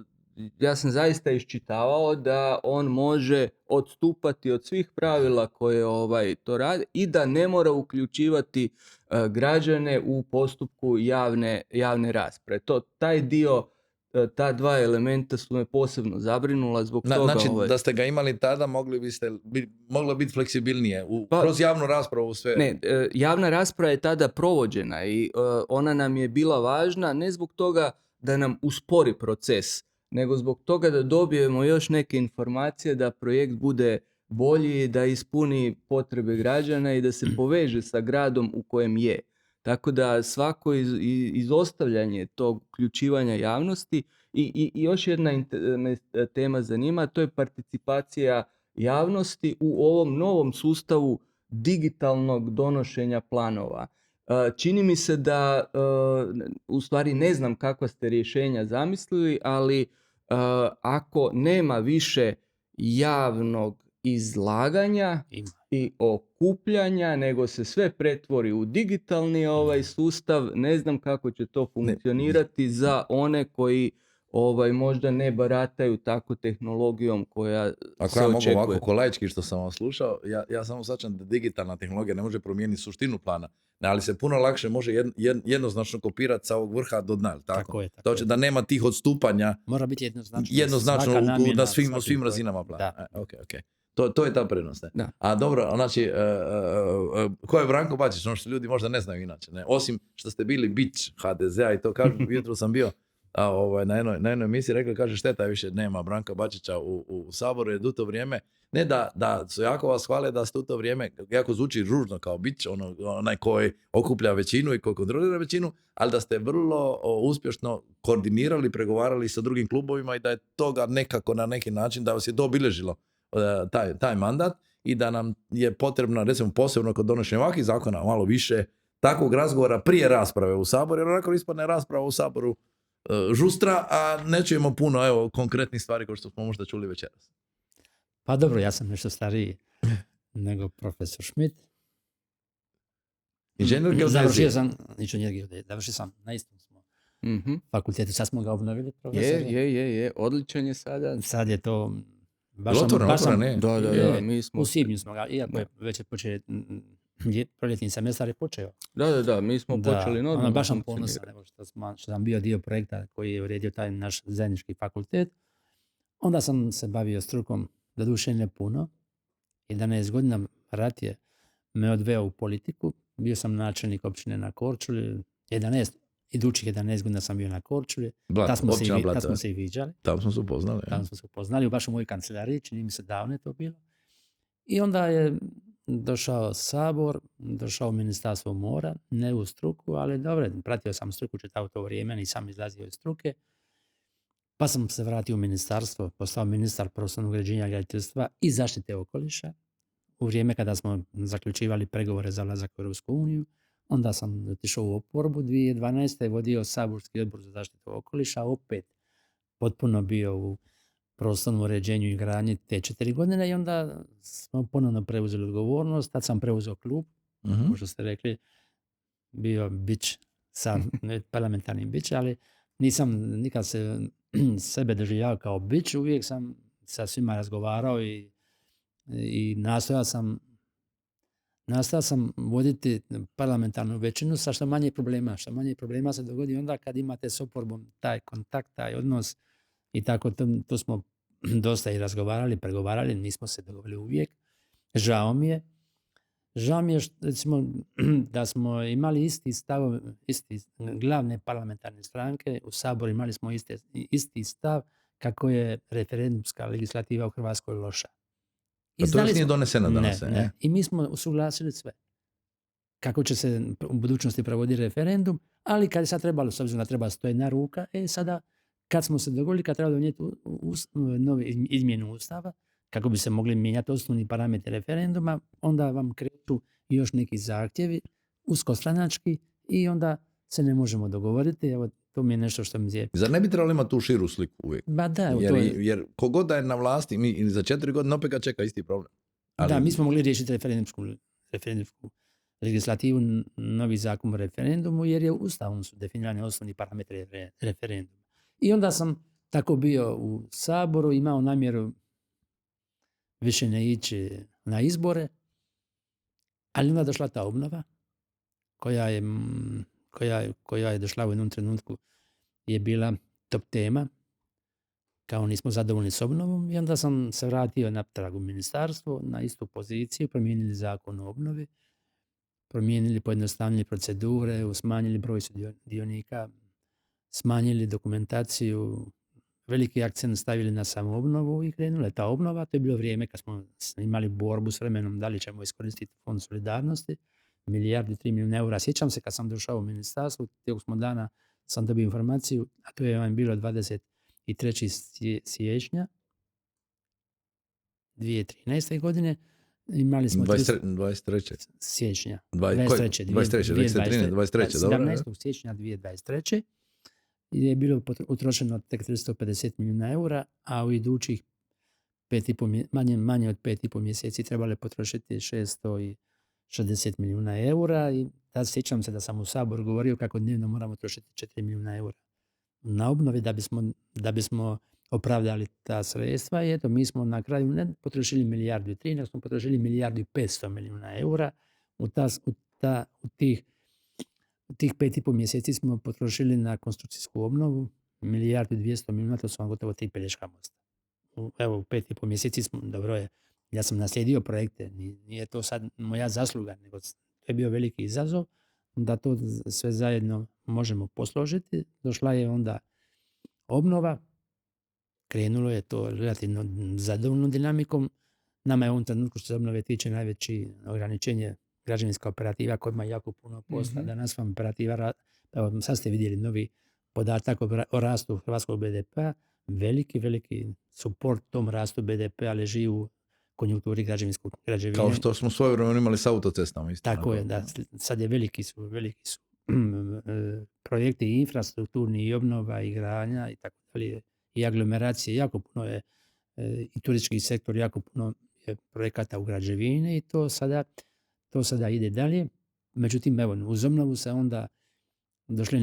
ja sam zaista iščitavao da on može odstupati od svih pravila koje to radi i da ne mora uključivati građane u postupku javne rasprave. Taj dio, ta dva elementa su me posebno zabrinula zbog toga. Znači, da ste ga imali tada, moglo biti fleksibilnije kroz javnu raspravu sve. Ne, javna rasprava je tada provođena i ona nam je bila važna ne zbog toga da nam uspori proces, nego zbog toga da dobijemo još neke informacije da projekt bude bolji, da ispuni potrebe građana i da se poveže sa gradom u kojem je. Tako da svako izostavljanje tog uključivanja javnosti i još jedna tema zanima, to je participacija javnosti u ovom novom sustavu digitalnog donošenja planova. Čini mi se da, u stvari ne znam kakva ste rješenja zamislili, ali ako nema više javnog izlaganja i okupljanja, nego se sve pretvori u digitalni sustav, ne znam kako će to funkcionirati za one koji možda ne barataju tako tehnologijom koja se očekuje. Ako ja mogu ovako ko laički što sam vam slušao, ja samo shvaćam da digitalna tehnologija ne može promijeniti suštinu plana, ali se puno lakše može jednoznačno kopirati sa ovog vrha do dna. Tako je. To će da nema tih odstupanja. Mora biti jednoznačno na svim razinama plana. Okay. To je ta prednost. Ne? Da. A dobro, znači, ko je Branko Bačić, ono što ljudi možda ne znaju inače. Ne? Osim što ste bili bić HDZ-a i to kažu, jutro sam bio na jednoj emisiji, rekli, kaže, šteta više nema Branka Bačića u Saboru, jer u to vrijeme, ne da su jako vas hvale da ste u to vrijeme, jako zvuči ružno kao bić, onaj koji okuplja većinu i koji kontrolira većinu, ali da ste vrlo uspješno koordinirali, pregovarali sa drugim klubovima i da je toga nekako na neki način, da vas je to obilježilo taj mandat i da nam je potrebno, recimo posebno kod donošenja ovakvih zakona, malo više takvog razgovora prije rasprave u Saboru, jer onako ispadne rasprava u Saboru žustra, a ne čujemo puno konkretnih stvari kao što smo možda čuli večeras. Pa dobro, ja sam nešto stariji nego profesor Schmidt. Inženjer geodezije. Završio sam na istom smo fakultetu, sad smo ga obnovili, profesor. Je, odličan je sada. Sad je to... Da, mi smo... U svibnju smo ga, iako je već počeo, proljetni semestar je počeo. Da, mi smo počeli normalno. Baš sam ponosan što sam bio dio projekta koji je uredio taj naš zajednički fakultet. Onda sam se bavio strukom, doduše ne puno. 11 godina rat je me odveo u politiku. Bio sam načelnik općine na Korčuli. Idućih 11 godina sam bio na Korčuli. Tad smo se i viđali. Tamo smo se upoznali. Tamo smo se upoznali, baš u mojoj kancelariji, čini mi se davno je to bilo. I onda je došao Sabor, došao Ministarstvo mora, ne u struku, ali dobro, pratio sam struku čitavo to vrijeme, nisam izlazio iz struke. Pa sam se vratio u ministarstvo, postao ministar prostornog uređenja, graditeljstva i zaštite okoliša. U vrijeme kada smo zaključivali pregovore za ulazak u Europsku uniju, onda sam otišao u oporbu 2012. vodio saborski odbor za zaštitu okoliša, opet potpuno bio u prostornom uređenju i gradnji te 4 godine i onda smo ponovno preuzeli odgovornost. Tad sam preuzeo klub, kao što ste rekli, bio bić sa parlamentarnim bić, ali nisam nikad sebe doživljavao kao bić, uvijek sam sa svima razgovarao i nastojao sam voditi parlamentarnu većinu sa što manje problema. Što manje problema se dogodi onda kad imate s oporbom taj kontakt, taj odnos i tako to smo dosta i razgovarali, pregovarali, nismo se dogovorili uvijek. Žao mi je recimo da smo imali isti stav, glavne parlamentarne stranke u Saboru imali smo isti stav kako je referendumska legislativa u Hrvatskoj loša. Pa to još nije doneseno danas. Ne. I mi smo usuglasili sve. Kako će se u budućnosti provoditi referendum, ali kad je sad trebalo, s obzirom da treba stojna ruka, sada kad smo se dogovorili, kad treba donijeti nove izmjenu Ustava, kako bi se mogli mijenjati osnovni parametri referenduma, onda vam kreću još neki zahtjevi, uskostranački, i onda se ne možemo dogovoriti. Evo, to mi je nešto što mi je... Zar ne bi trebalo imati tu širu sliku uvijek? Ba da, jer kogod da je na vlasti, mi za 4 godine opet ga čeka isti problem. Ali... Da, mi smo mogli riješiti referendumsku legislativu, novi zakon o referendumu, jer je Ustavom su definirani osnovni parametri referenduma. I onda sam tako bio u Saboru, imao namjeru više ne ići na izbore, ali onda došla ta obnova koja je došla u jednom trenutku, je bila top tema, kao nismo zadovoljni s obnovom, i onda sam se vratio natrag u ministarstvo na istu poziciju, promijenili zakon o obnovi, promijenili, pojednostavnili procedure, smanjili broj sudionika, smanjili dokumentaciju, veliki akcent stavili na samoobnovu i krenula je ta obnova. To je bilo vrijeme kad smo imali borbu s vremenom da li ćemo iskoristiti fond solidarnosti, 1,3 milijuna eura. Sjećam se kad sam došao u ministarstvo, tijek smo dana sam dobio informaciju, a to je bilo 23. siječnja 2013. godine. Imali smo 23. siječnja 17. siječnja 2023. je bilo utrošeno tek 350 milijuna eura, a u idućih manje od 5,5 mjeseci trebalo je potrošiti 660 milijuna eura, i tad sjećam se da sam u Saboru govorio kako dnevno moramo trošiti 4 milijuna eura na obnovi da bismo opravdali ta sredstva, i eto, mi smo na kraju ne potrošili 1,3 milijarde, nego smo potrošili 1,5 milijuna eura. U tih 5,5 mjeseci smo potrošili na konstrukcijsku obnovu 1,2 milijuna, to su vam gotovo 3 Pelješka mosta. Evo, u 5,5 mjeseci smo, dobro je, Ja sam naslijedio projekte, nije to sad moja zasluga, nego to je bio veliki izazov da to sve zajedno možemo posložiti. Došla je onda obnova, krenulo je to relativno zadovoljnom dinamikom. Nama je u ovom trenutku što se obnove tiče najveći ograničenje građevinska operativa koja ima jako puno posla. Danas vam operativa, evo sad ste vidjeli novi podatak o rastu hrvatskog BDP-a, veliki suport tom rastu BDP-a leži u konjunkturi građevine. Kao što smo svojevremeno imali s autocestama. Isto, tako je, da. Sad je veliki su projekti infrastrukturni i obnova i gradnja i tako dalje. I aglomeracije, jako puno je i turistički sektor, jako puno je projekata u građevini i to sada ide dalje. Međutim, evo, uz obnovu se onda došli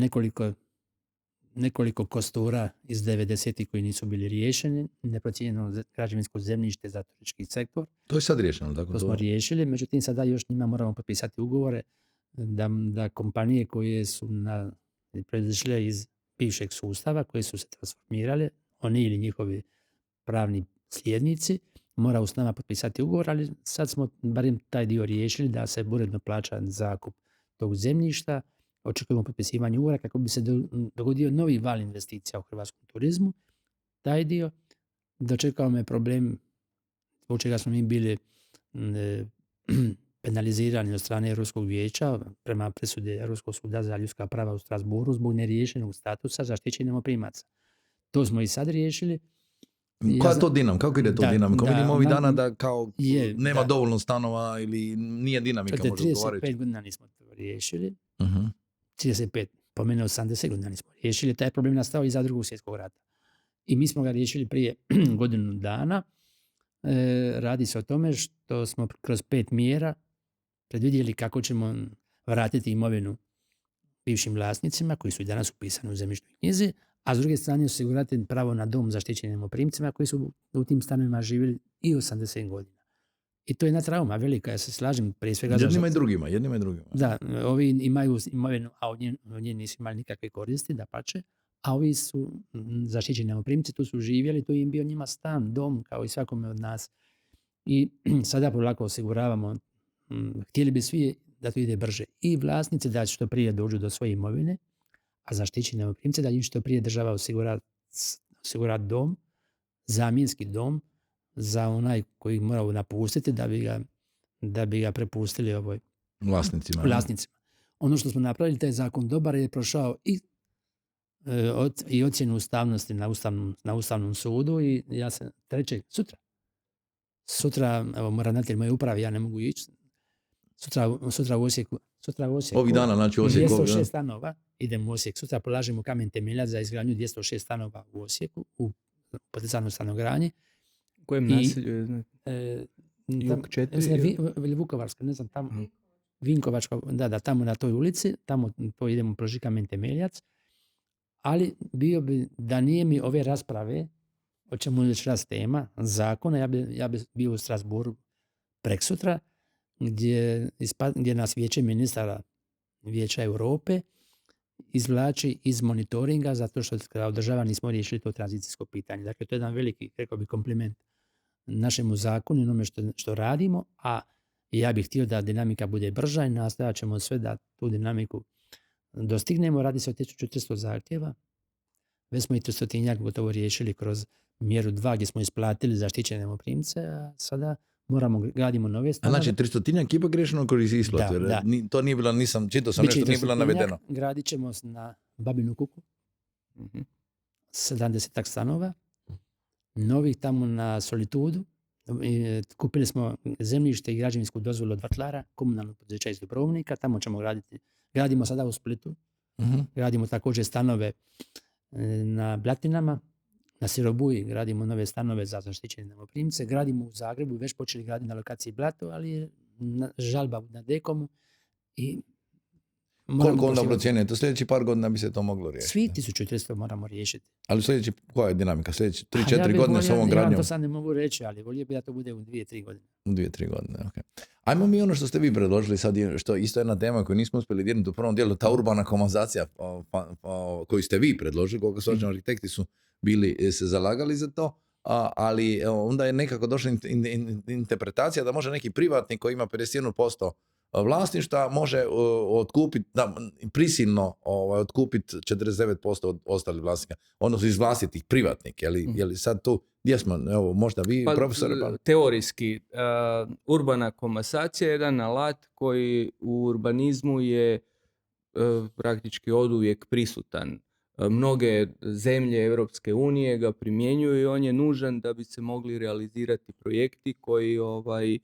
nekoliko kostura iz 90-ih koji nisu bili riješeni, neprocijenjeno građevinsko zemljište za turistički sektor. To je sad riješeno, tako? To smo riješili, međutim sada još njima moramo potpisati ugovore da kompanije koje su proizašle iz bivšeg sustava, koje su se transformirale, oni ili njihovi pravni slijednici, moraju s nama potpisati ugovor, ali sad smo barem taj dio riješili da se uredno plaća zakup tog zemljišta. Očekujemo potpisivanje ugovora kako bi se dogodio novi val investicija u hrvatskom turizmu. Taj dio dočekao me problem zbog čega smo mi bili penalizirani od strane Europskog vijeća prema presudi Europskog suda za ljudska prava u Strasbourgu zbog neriješenog statusa zaštićenih najmoprimaca. To smo i sad riješili. Koja je to dinamika? Kako ide to dinamika? Vidimo ovih dana da kao nema dovoljno stanova ili nije dinamika. 35 godina nismo to riješili. 35, po mene 80 godina nismo riješili. Taj problem nastao iza Drugog svjetskog rata. I mi smo ga riješili prije godinu dana. Radi se o tome što smo kroz 5 mjera predvidjeli kako ćemo vratiti imovinu bivšim vlasnicima koji su i danas upisani u zemljišnoj knjizi, a s druge strane osigurati pravo na dom zaštićenim najmoprimcima koji su u tim stanovima živjeli i 80 godina. I to je jedna trauma velika, ja se slažem prije svega. Jednima i drugima. Da, ovi imaju imovinu, a od nje nisu imali nikakve koristi, dapače, a ovi su zaštićeni najmoprimci, tu su živjeli, tu im bio njima stan, dom, kao i svakome od nas. I sada polako osiguravamo, htjeli bi svi da to ide brže. I vlasnici da što prije dođu do svoje imovine, a zaštićeni najmoprimci da im što prije država osigura dom, zamjenski dom, za onaj koji moraju napustiti da bi ga prepustili ovoj vlasnicima. Ono što smo napravili, taj zakon dobar je prošao i ocjenu ustavnosti na Ustavnom sudu i ja se sutra, evo moram ravnatelj moje uprave, ja ne mogu ići, sutra u Osijeku. Ovih dana, znači u Osijeku. 206 stanova, idem u Osijek. Sutra polažemo kamen temeljac za izgradnju 206 stanova u Osijeku, u poticajnoj stanogradnji. U kojem naselju? Jug 4? Vukovarska, ne znam, tamo. Vinkovačka, da, tamo na toj ulici, tamo to idemo položiti kamen temeljac. Ali bio bi, da nije mi ove rasprave, o čemu je već raz tema, zakona, ja bi bio u Strasbourgu preksutra, gdje nas vijeće ministara Vijeća Europe izvlači iz monitoringa zato što kao država nismo riješili to tranzicijsko pitanje. Dakle, to je jedan veliki, rekao bi, kompliment našemu zakonu i onome što radimo, a ja bih htio da dinamika bude brža i nastojat ćemo sve da tu dinamiku dostignemo. Radi se o 1400 zahtjeva. Već smo i 300-tinjak gotovo riješili kroz mjeru 2 gdje smo isplatili zaštićene najmoprimce, a sada gradimo nove stanove. Znači 300-tinjak ipak riješeno kroz isplatu. Da. To nije bilo, nisam čitao sam nešto, nije bilo navedeno. Gradit ćemo na Babinu Kuku 70 stanova, novih tamo na Solitudu. Kupili smo zemljište i građevinsku dozvolu od vrtlara, komunalnog poduzeća iz Dubrovnika, tamo ćemo gradimo sada u Splitu, gradimo također stanove na Blatinama, na Sirobuji gradimo nove stanove za zaštićene najmoprimce, gradimo u Zagrebu, već počeli graditi na lokaciji Blato, ali je žalba na Dekomu i koliko onda procjenjujete? Sljedeći par godina bi se to moglo riješiti? Svi 1400 moramo riješiti. Ali koja je dinamika? Sljedeći 3-4 godine s ovom gradnjom? Ja to sad ne mogu reći, ali volio bi da to bude u 2-3 godine. U 2-3 godine, ok. Ajmo mi ono što ste vi predložili sad, što isto jedna tema koju nismo uspjeli dirnuti u prvom dijelu, ta urbana komasacija koju ste vi predložili, koliko su arhitekti su bili se zalagali za to, ali onda je nekako došla interpretacija da može neki privatnik koji ima 51% vlasništva može otkupiti, prisilno otkupiti 49% od ostalih vlasnika, odnosno izvlastiti ih privatnik. Je li sad tu, gdje smo, evo, možda vi, profesore? Teorijski, urbana komasacija je jedan alat koji u urbanizmu je praktički oduvijek prisutan. Mnoge zemlje Europske unije ga primjenjuju i on je nužan da bi se mogli realizirati projekti koji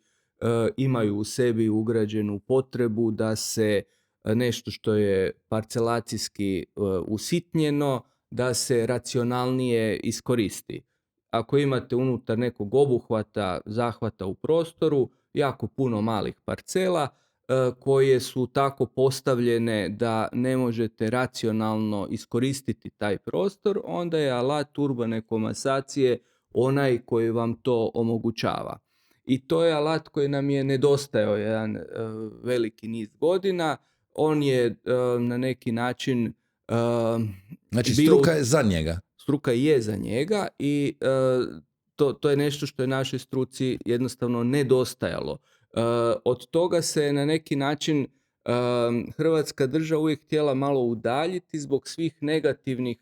imaju u sebi ugrađenu potrebu da se nešto što je parcelacijski usitnjeno, da se racionalnije iskoristi. Ako imate unutar nekog obuhvata, zahvata u prostoru, jako puno malih parcela koje su tako postavljene da ne možete racionalno iskoristiti taj prostor, onda je alat urbane komasacije onaj koji vam to omogućava. I to je alat koji nam je nedostajao jedan veliki niz godina. On je na neki način... Znači struka je za njega. Struka je za njega i to je nešto što je našoj struci jednostavno nedostajalo. Od toga se na neki način Hrvatska država uvijek htjela malo udaljiti zbog svih negativnih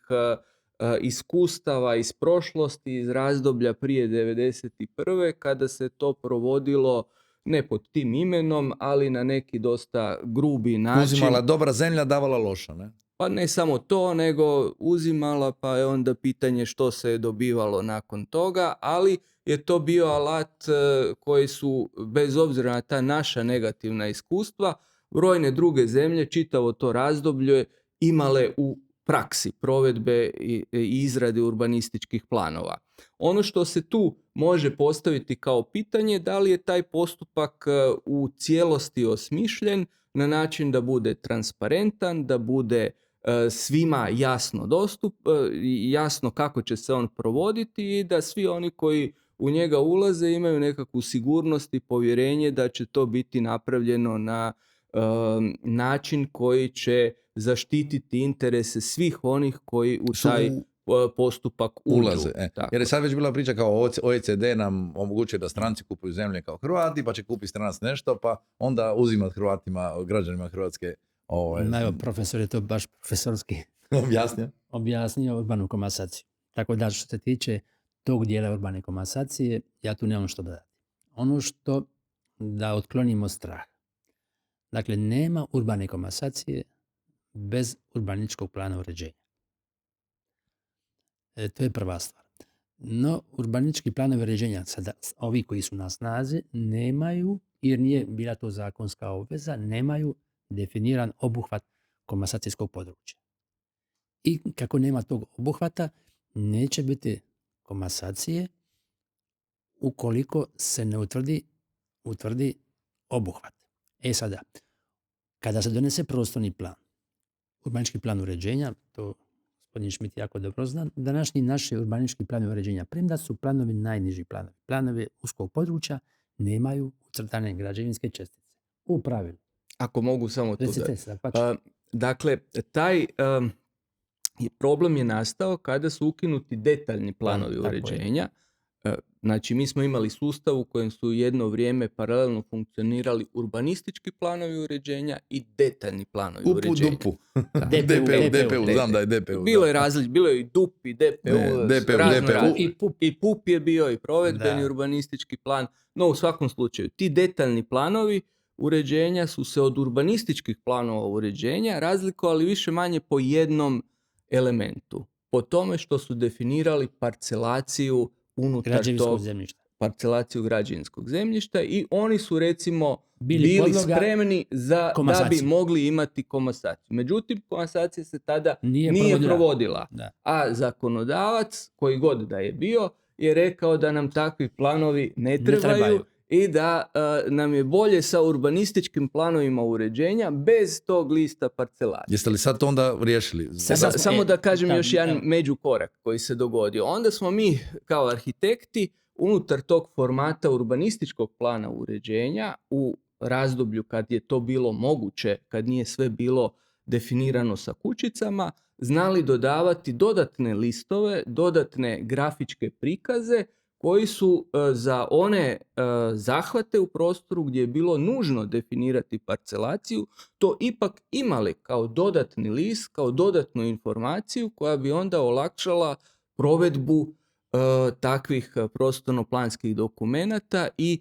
iskustava iz prošlosti, iz razdoblja prije 1991. kada se to provodilo ne pod tim imenom, ali na neki dosta grubi način. Uzimala dobra zemlja, davala loša, ne? Pa ne samo to, nego uzimala, pa je onda pitanje što se je dobivalo nakon toga, ali je to bio alat koji su, bez obzira na ta naša negativna iskustva, brojne druge zemlje čitavo to razdoblje imale u praksi provedbe i izrade urbanističkih planova. Ono što se tu može postaviti kao pitanje, da li je taj postupak u cijelosti osmišljen na način da bude transparentan, da bude svima jasno jasno kako će se on provoditi i da svi oni koji u njega ulaze imaju nekakvu sigurnost i povjerenje da će to biti napravljeno na način koji će zaštititi interese svih onih koji u taj postupak ulaze. Jer je sad već bila priča kao OECD nam omogućuje da stranci kupuju zemlje kao Hrvati, pa će kupiti stranac nešto, pa onda uzimati Hrvatima, građanima Hrvatske. Evo, profesor je to baš profesorski objasnio urbanu komasaciju. Tako da što se tiče tog dijela urbane komasacije, ja tu nemam što dodati. Ono što da otklonimo strah. Dakle, nema urbane komasacije bez urbanističkog plana uređenja. To je prva stvar. No, urbanistički planovi uređenja, sada ovi koji su na snazi, nemaju, jer nije bila to zakonska obveza, nemaju definiran obuhvat komasacijskog područja. I kako nema tog obuhvata, neće biti komasacije ukoliko se ne utvrdi obuhvat. Sada, kada se donese prostorni plan, urbanistički plan uređenja, to gospodin Šmit jako dobro zna, današnji naši urbanistički planovi uređenja, premda su planovi najniži planovi, planovi uskog područja, nemaju ucrtane građevinske čestice. U pravilu. Ako mogu samo to dakle, taj problem je nastao kada su ukinuti detaljni planovi uređenja. Znači, mi smo imali sustav u kojem su jedno vrijeme paralelno funkcionirali urbanistički planovi uređenja i detaljni planovi uređenja. DPU, znam da je DPU. Bilo je i DUP i DPU, i PUP je bio i provedbeni urbanistički plan. No, u svakom slučaju, ti detaljni planovi uređenja su se od urbanističkih planova uređenja razlikovali više manje po jednom elementu. Po tome što su definirali parcelaciju unutar tog parcelaciju građevinskog zemljišta i oni su recimo bili spremni da bi mogli imati komasaciju. Međutim, komasacija se tada nije provodila. A zakonodavac, koji god da je bio, je rekao da nam takvi planovi ne trebaju. I da nam je bolje sa urbanističkim planovima uređenja bez tog lista parcelacije. Jeste li sad to onda riješili? Samo da kažem još jedan međukorak koji se dogodio. Onda smo mi kao arhitekti unutar tog formata urbanističkog plana uređenja u razdoblju kad je to bilo moguće, kad nije sve bilo definirano sa kućicama, znali dodavati dodatne listove, dodatne grafičke prikaze koji su za one zahvate u prostoru gdje je bilo nužno definirati parcelaciju, to ipak imali kao dodatni list, kao dodatnu informaciju koja bi onda olakšala provedbu takvih prostorno-planskih dokumenata i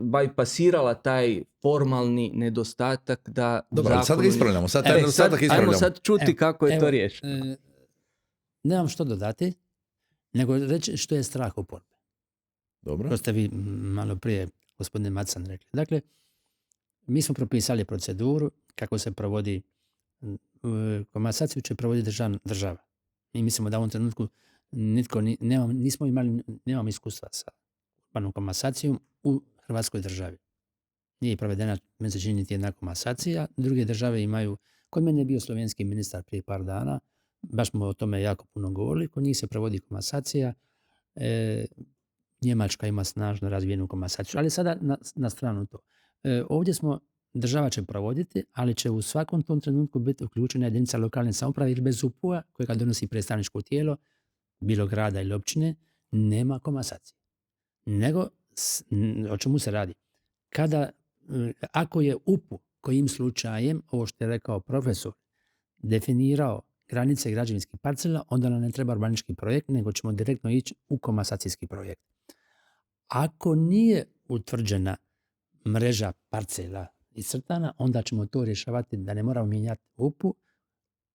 bajpasirala taj formalni nedostatak da... Dobro, ali sad ga ispravljamo, sad taj nedostatak ispravljamo. Ajmo sad čuti kako je to riješeno. Nemam što dodati, nego reći što je strah oporbe. Dobro. To ste vi malo prije, gospodine Macan, rekli. Dakle, mi smo propisali proceduru kako se provodi komasaciju, će provoditi država. Mi mislimo da u ovom trenutku nemamo iskustva sa urbanom komasacijom u Hrvatskoj državi. Nije provedena, meni se čini, niti jedna komasacija. Druge države imaju, kod mene je bio slovenski ministar prije par dana, baš smo o tome jako puno govorili, kod njih se provodi komasacija, Njemačka ima snažno razvijenu komasaciju, ali sada na stranu to. Ovdje država će provoditi, ali će u svakom tom trenutku biti uključena jedinica lokalne samouprave ili bez ZUP-a kojega donosi predstavničko tijelo, bilo grada ili općine, nema komasacije. Nego, o čemu se radi? Ako je UP-u kojim slučajem, ovo što je rekao profesor, definirao granice građevinskih parcela, onda nam ne treba urbanistički projekt, nego ćemo direktno ići u komasacijski projekt. Ako nije utvrđena mreža parcela iscrtana, onda ćemo to rješavati da ne moramo mijenjati UP-u,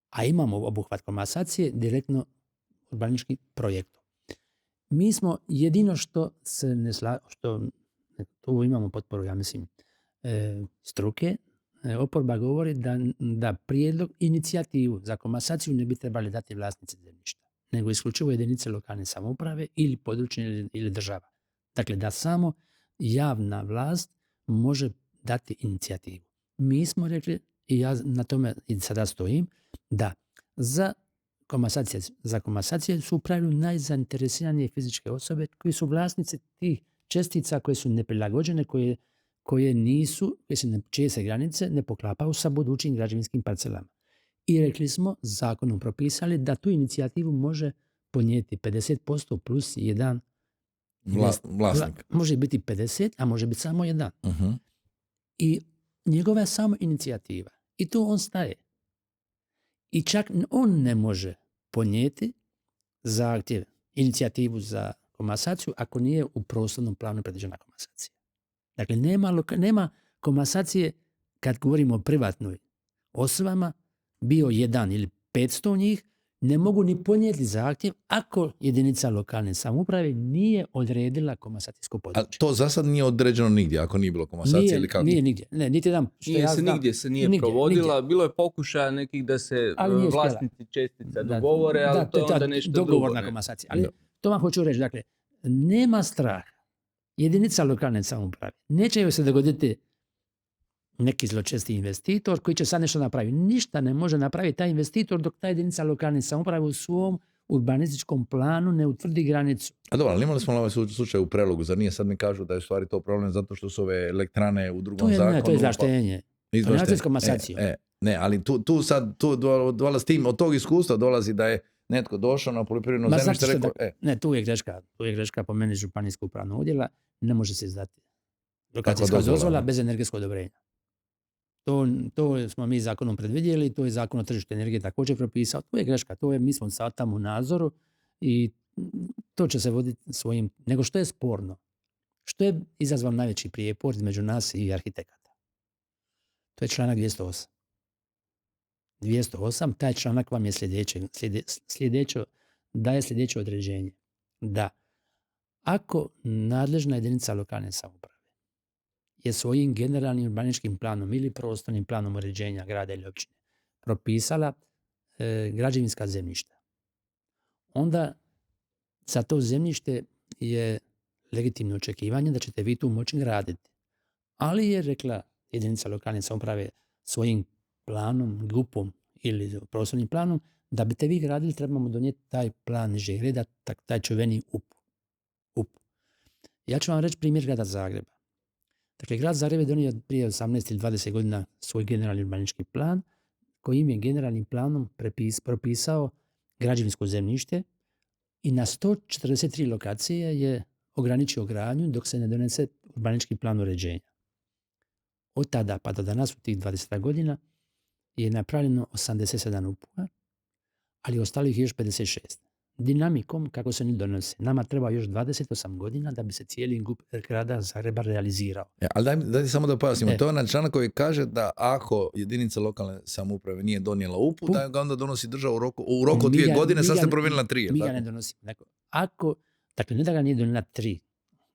a imamo obuhvat komasacije direktno urbanistički projektom. Mi smo jedino što se ne što tu imamo potporu, ja mislim, struke, oporba govori da prijedlog, inicijativu za komasaciju ne bi trebali dati vlasnici zemljišta, nego isključivo jedinice lokalne samouprave ili područne ili država. Dakle, da samo javna vlast može dati inicijativu. Mi smo rekli, i ja na tome i sada stojim, da za komasacije su u pravilu najzainteresiranije fizičke osobe koji su vlasnici tih čestica koje su neprilagođene, čije se granice ne poklapaju sa budućim građevinskim parcelama. I rekli smo, zakonom propisali da tu inicijativu može ponijeti 50% plus jedan vlasnik. Može biti 50, a može biti samo jedan. Uh-huh. I njegova je samo inicijativa. I tu on staje. I čak on ne može ponijeti zahtjev, inicijativu za komasaciju ako nije u prostornom planu predviđena komasacija. Dakle, nema komasacije kad govorimo o privatnoj osobama, bio 1 ili 500 njih, ne mogu ni podnijeti zahtjev ako jedinica lokalne samouprave nije odredila komasacijsko područje. A to za sad nije određeno nigdje, ako nije bilo komasacije ili kako? Nije nigdje. Ne, niti jedan. Nigdje se nije provodila. Bilo je pokušaja nekih da se vlasnici čestica dogovore, ali to je onda nešto drugo. Dogovorna komasacija. Ali to vam hoću reći. Dakle, nema straha. Jedinica lokalne samouprave neće joj se dogoditi neki zločesti investitor koji će sad nešto napraviti. Ništa ne može napraviti taj investitor dok ta jedinica lokalne samouprave u svom urbanističkom planu ne utvrdi granicu. A dobro, ali imali smo ovaj slučaj u Prelogu, zar nije sad mi kažu da je u stvari to problem zato što su ove elektrane u drugom zakonu? Ne, to je izvlaštenje. To je komasacija. Ne, ali tu sad dolazi tim, od tog iskustva dolazi da je netko došao na poljoprivredno zemljište, rekao... Ne, tu je greška po meni županijskog upravnog odjela, ne može se izdati lokacijska dozvola bez energetskog odobrenja. To smo mi zakonom predvidjeli, to je zakon o tržištu energije također propisao, to je greška, mi smo sad tamo u nadzoru i to će se voditi svojim, nego što je sporno, što je izazvao najveći prijepor između nas i arhitekata. To je članak 208. 208, taj članak vam je daje sljedeće određenje, da ako nadležna jedinica lokalne samouprave je svojim generalnim urbanističkim planom ili prostornim planom uređenja grada ili općine propisala građevinska zemljišta, onda za to zemljište je legitimno očekivanje da ćete vi tu moći graditi. Ali je rekla jedinica lokalne samouprave svojim planom, GUP-om ili prostornim planom, da biste vi gradili trebamo donijeti taj plan nižeg reda, taj čuveni UP. Ja ću vam reći primjer grada Zagreba. Dakle, grad Zagreb je donio prije 18 ili 20 godina svoj generalni urbanistički plan, kojim je generalnim planom propisao građevinsko zemljište i na 143 lokacije je ograničio gradnju dok se ne donese urbanistički plan uređenja. Od tada pa do danas, u tih 20 godina, je napravljeno 87 UPU-a, ali ostalo ih je još 56. Dinamikom, kako se oni donose, nama treba još 28 godina da bi se cijeli GUP grada Zagreba realizirao. Ali daj samo da pojasnimo. E. To je onaj članak koji kaže da ako jedinica lokalne samouprave nije donijela UPU, da ga onda donosi država u roku od 2 godine, sad ste promijenili na 3. Mi ga ne donosimo. Dakle, ne da ga nije donijela 3,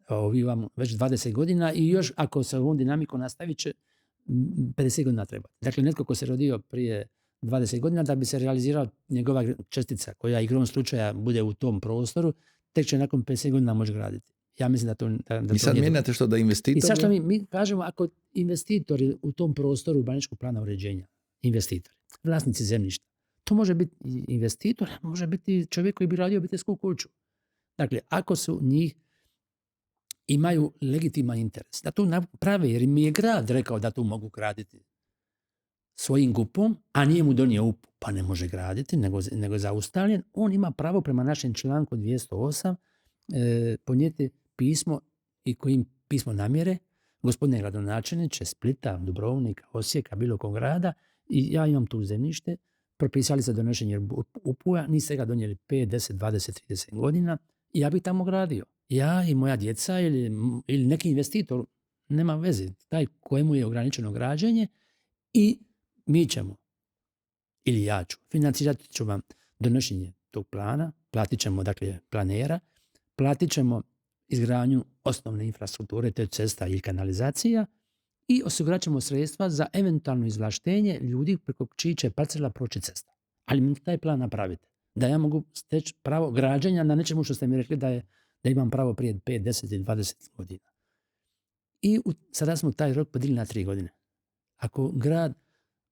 ovi vam već 20 godina i još ako se ovom dinamikom nastavit će 50 godina treba. Dakle, netko ko se rodio prije 20 godina da bi se realizirala njegova čestica koja igrom slučaja bude u tom prostoru, tek će nakon 50 godina moći graditi. Ja mislim da to I sad mijenjate što da investitor... I sad što mi kažemo, ako investitori u tom prostoru urbanističkog plana uređenja, investitori, vlasnici zemljišta, to može biti investitor, može biti čovjek koji bi radio obiteljsku kuću. Dakle, ako su njih imaju legitiman interes da to naprave, jer mi je grad rekao da tu mogu graditi svojim GUP-om, a nije mu donio UPU, pa ne može graditi, nego je zaustavljen, on ima pravo prema našem članku 208 ponijeti pismo i kojim pismo namjere, gospodine gradonačelniče Splita, Dubrovnika, Osijeka, bilo kog grada, i ja imam tu zemljište, propisali se donošenje UPU-a, niste ga donijeli 5, 10, 20, 30 godina, i ja bih tamo gradio. Ja i moja djeca ili neki investitor, nema veze, taj kojemu je ograničeno građenje, i mi ćemo, ili ja ću, financirati ću vam donošenje tog plana, platit ćemo dakle planera, platit ćemo izgradnju osnovne infrastrukture, to je cesta ili kanalizacija, i osigurat ćemo sredstva za eventualno izvlaštenje ljudi preko čiji će parcela proći cesta. Ali mi taj plan napravite, da ja mogu steći pravo građenja na nečemu što ste mi rekli da imam pravo prije 5, 10 ili 20 godina. I sada smo taj rok podigli na 3 godine. Ako grad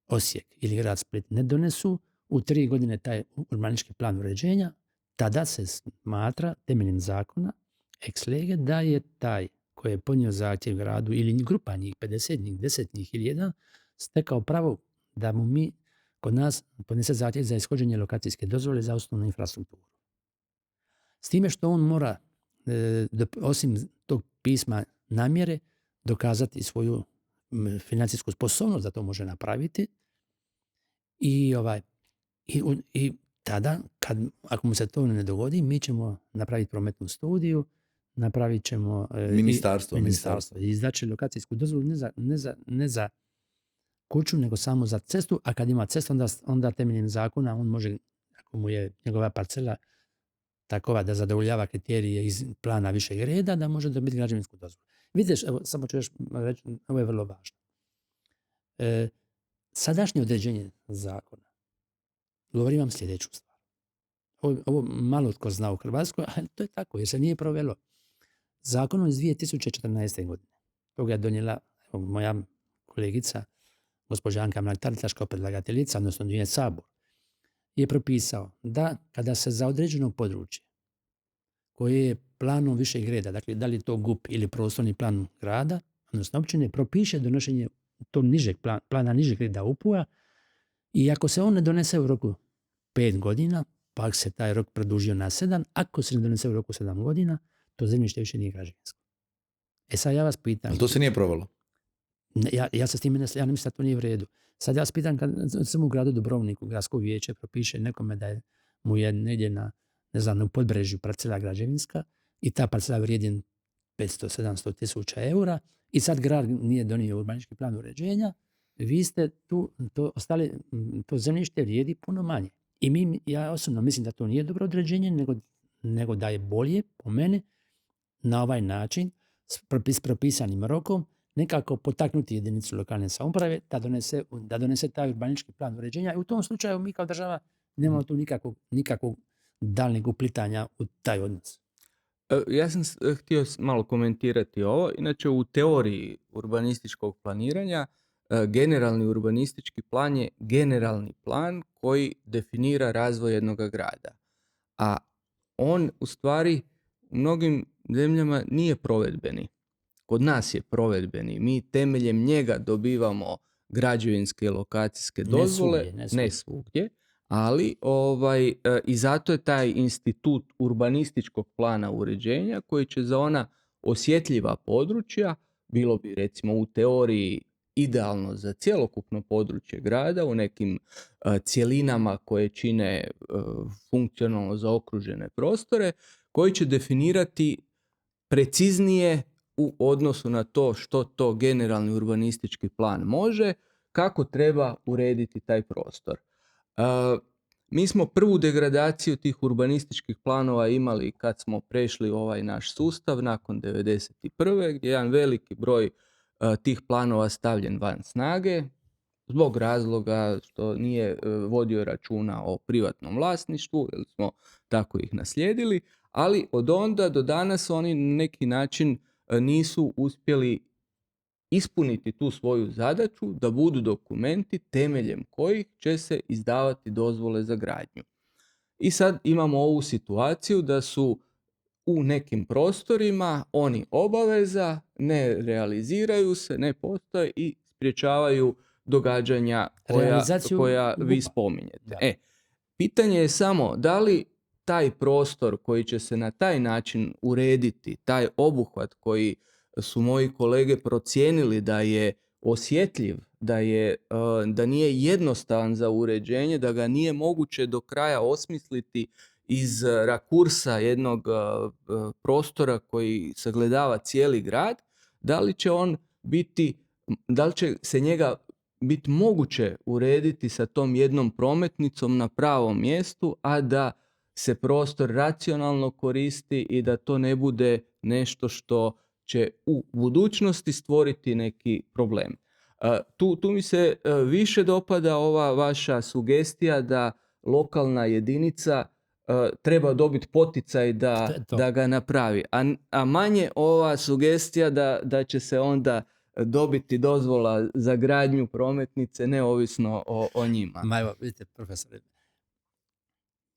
Osijek ili grad Split ne donesu u 3 godine taj urbanistički plan uređenja, tada se smatra temeljem zakona ex lege da je taj koji je podnio zahtjev gradu ili grupa njih, 50 njih, 10 njih ili 1, stekao pravo da mu mi kod nas podnese zahtjev za ishođenje lokacijske dozvole za osnovnu infrastrukturu. S time što on mora, osim tog pisma namjere, dokazati svoju financijsku sposobnost da to može napraviti, i tada, ako mu se to ne dogodi, mi ćemo napraviti prometnu studiju, napravit ćemo ministarstvo i izdaći lokacijsku dozvolu ne za kuću, nego samo za cestu, a kad ima cestu, onda temeljem zakona on može, ako mu je njegova parcela takova da zadovoljava kriterije iz plana višeg reda, da može dobiti građevinsku dozvolu. Vidiš, evo, samo ću još reći, ovo je vrlo važno. Sadašnje određenje zakona, govorim vam sljedeću stvar. Ovo malo tko zna u Hrvatskoj, ali to je tako, jer se nije provelo. Zakonom iz 2014. godine, toga je donijela moja kolegica, gospođa Anka Mrak-Taritaš kao predlagateljica, odnosno nije Sabor, je propisao da kada se za određeno područje koje je planom višeg reda, dakle da li je to GUP ili prostorni plan grada, odnosno općine, propiše donošenje tog plana nižeg reda UPU-a, i ako se on ne donese u roku 5 godina, pa ako se taj rok produžio na 7, ako se ne donese u roku 7 godina, to zemljište više nije građevinsko. Sad ja vas pitam... Ali to se nije provelo? Ja se s time ja ne mislim da to nije u redu. Sad ja vas pitam, kad sam u gradu Dubrovniku, gradsko vijeće propiše nekome da mu je negdje u Podbrežju parcela građevinska i ta parcela vrijedi 500-700 tisuća eura, i sad grad nije donio urbanistički plan uređenja, vi ste tu to zemljište vrijedi puno manje. I ja osobno mislim da to nije dobro određenje, nego da je bolje, po meni, na ovaj način, s propisanim rokom, nekako potaknuti jedinicu lokalne samouprave da donese taj urbanistički plan uređenja, i u tom slučaju mi kao država nemamo tu nikakvog daljnjeg uplitanja u taj odnos. Ja sam htio malo komentirati ovo. Inače, u teoriji urbanističkog planiranja generalni urbanistički plan je generalni plan koji definira razvoj jednog grada. A on u stvari u mnogim zemljama nije provedbeni. kod nas je provedbeni, mi temeljem njega dobivamo građevinske i lokacijske dozvole, ne svugdje, ali i zato je taj institut urbanističkog plana uređenja koji će za ona osjetljiva područja, bilo bi recimo u teoriji idealno za cjelokupno područje grada, u nekim cjelinama koje čine funkcionalno zaokružene prostore, koji će definirati preciznije u odnosu na to što to generalni urbanistički plan može, kako treba urediti taj prostor. Mi smo prvu degradaciju tih urbanističkih planova imali kad smo prešli ovaj naš sustav nakon 1991. gdje je jedan veliki broj tih planova stavljen van snage zbog razloga što nije vodio računa o privatnom vlasništvu, jer smo tako ih naslijedili, ali od onda do danas oni na neki način nisu uspjeli ispuniti tu svoju zadaću da budu dokumenti temeljem kojih će se izdavati dozvole za gradnju. I sad imamo ovu situaciju da su u nekim prostorima oni obaveza, ne realiziraju se, ne postoje i sprječavaju događanja koja vi spominjete. Pitanje je samo da li taj prostor koji će se na taj način urediti, taj obuhvat koji su moji kolege procijenili da je osjetljiv, da nije jednostavan za uređenje, da ga nije moguće do kraja osmisliti iz rakursa jednog prostora koji sagledava cijeli grad, da li će se njega biti moguće urediti sa tom jednom prometnicom na pravom mjestu, a da se prostor racionalno koristi i da to ne bude nešto što će u budućnosti stvoriti neki problem. Tu mi se više dopada ova vaša sugestija da lokalna jedinica treba dobiti poticaj da ga napravi, a manje ova sugestija da će se onda dobiti dozvola za gradnju prometnice neovisno o njima. Ma evo, vidite, profesore,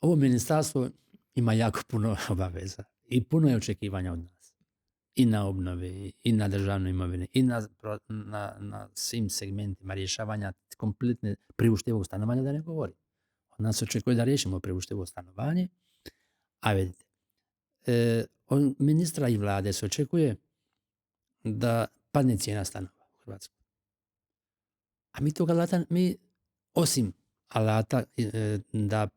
ovo ministarstvo ima jako puno obaveza i puno je očekivanja od nas. I na obnovi, i na državnoj imovini, i na svim segmentima rješavanja kompletne priuštivog stanovanja, da ne govorim. Od nas očekuje da riješimo priuštivo stanovanje, a vidite, od ministra i vlade se očekuje da padne cijena stanova u Hrvatskoj. A mi toga alata, osim alata da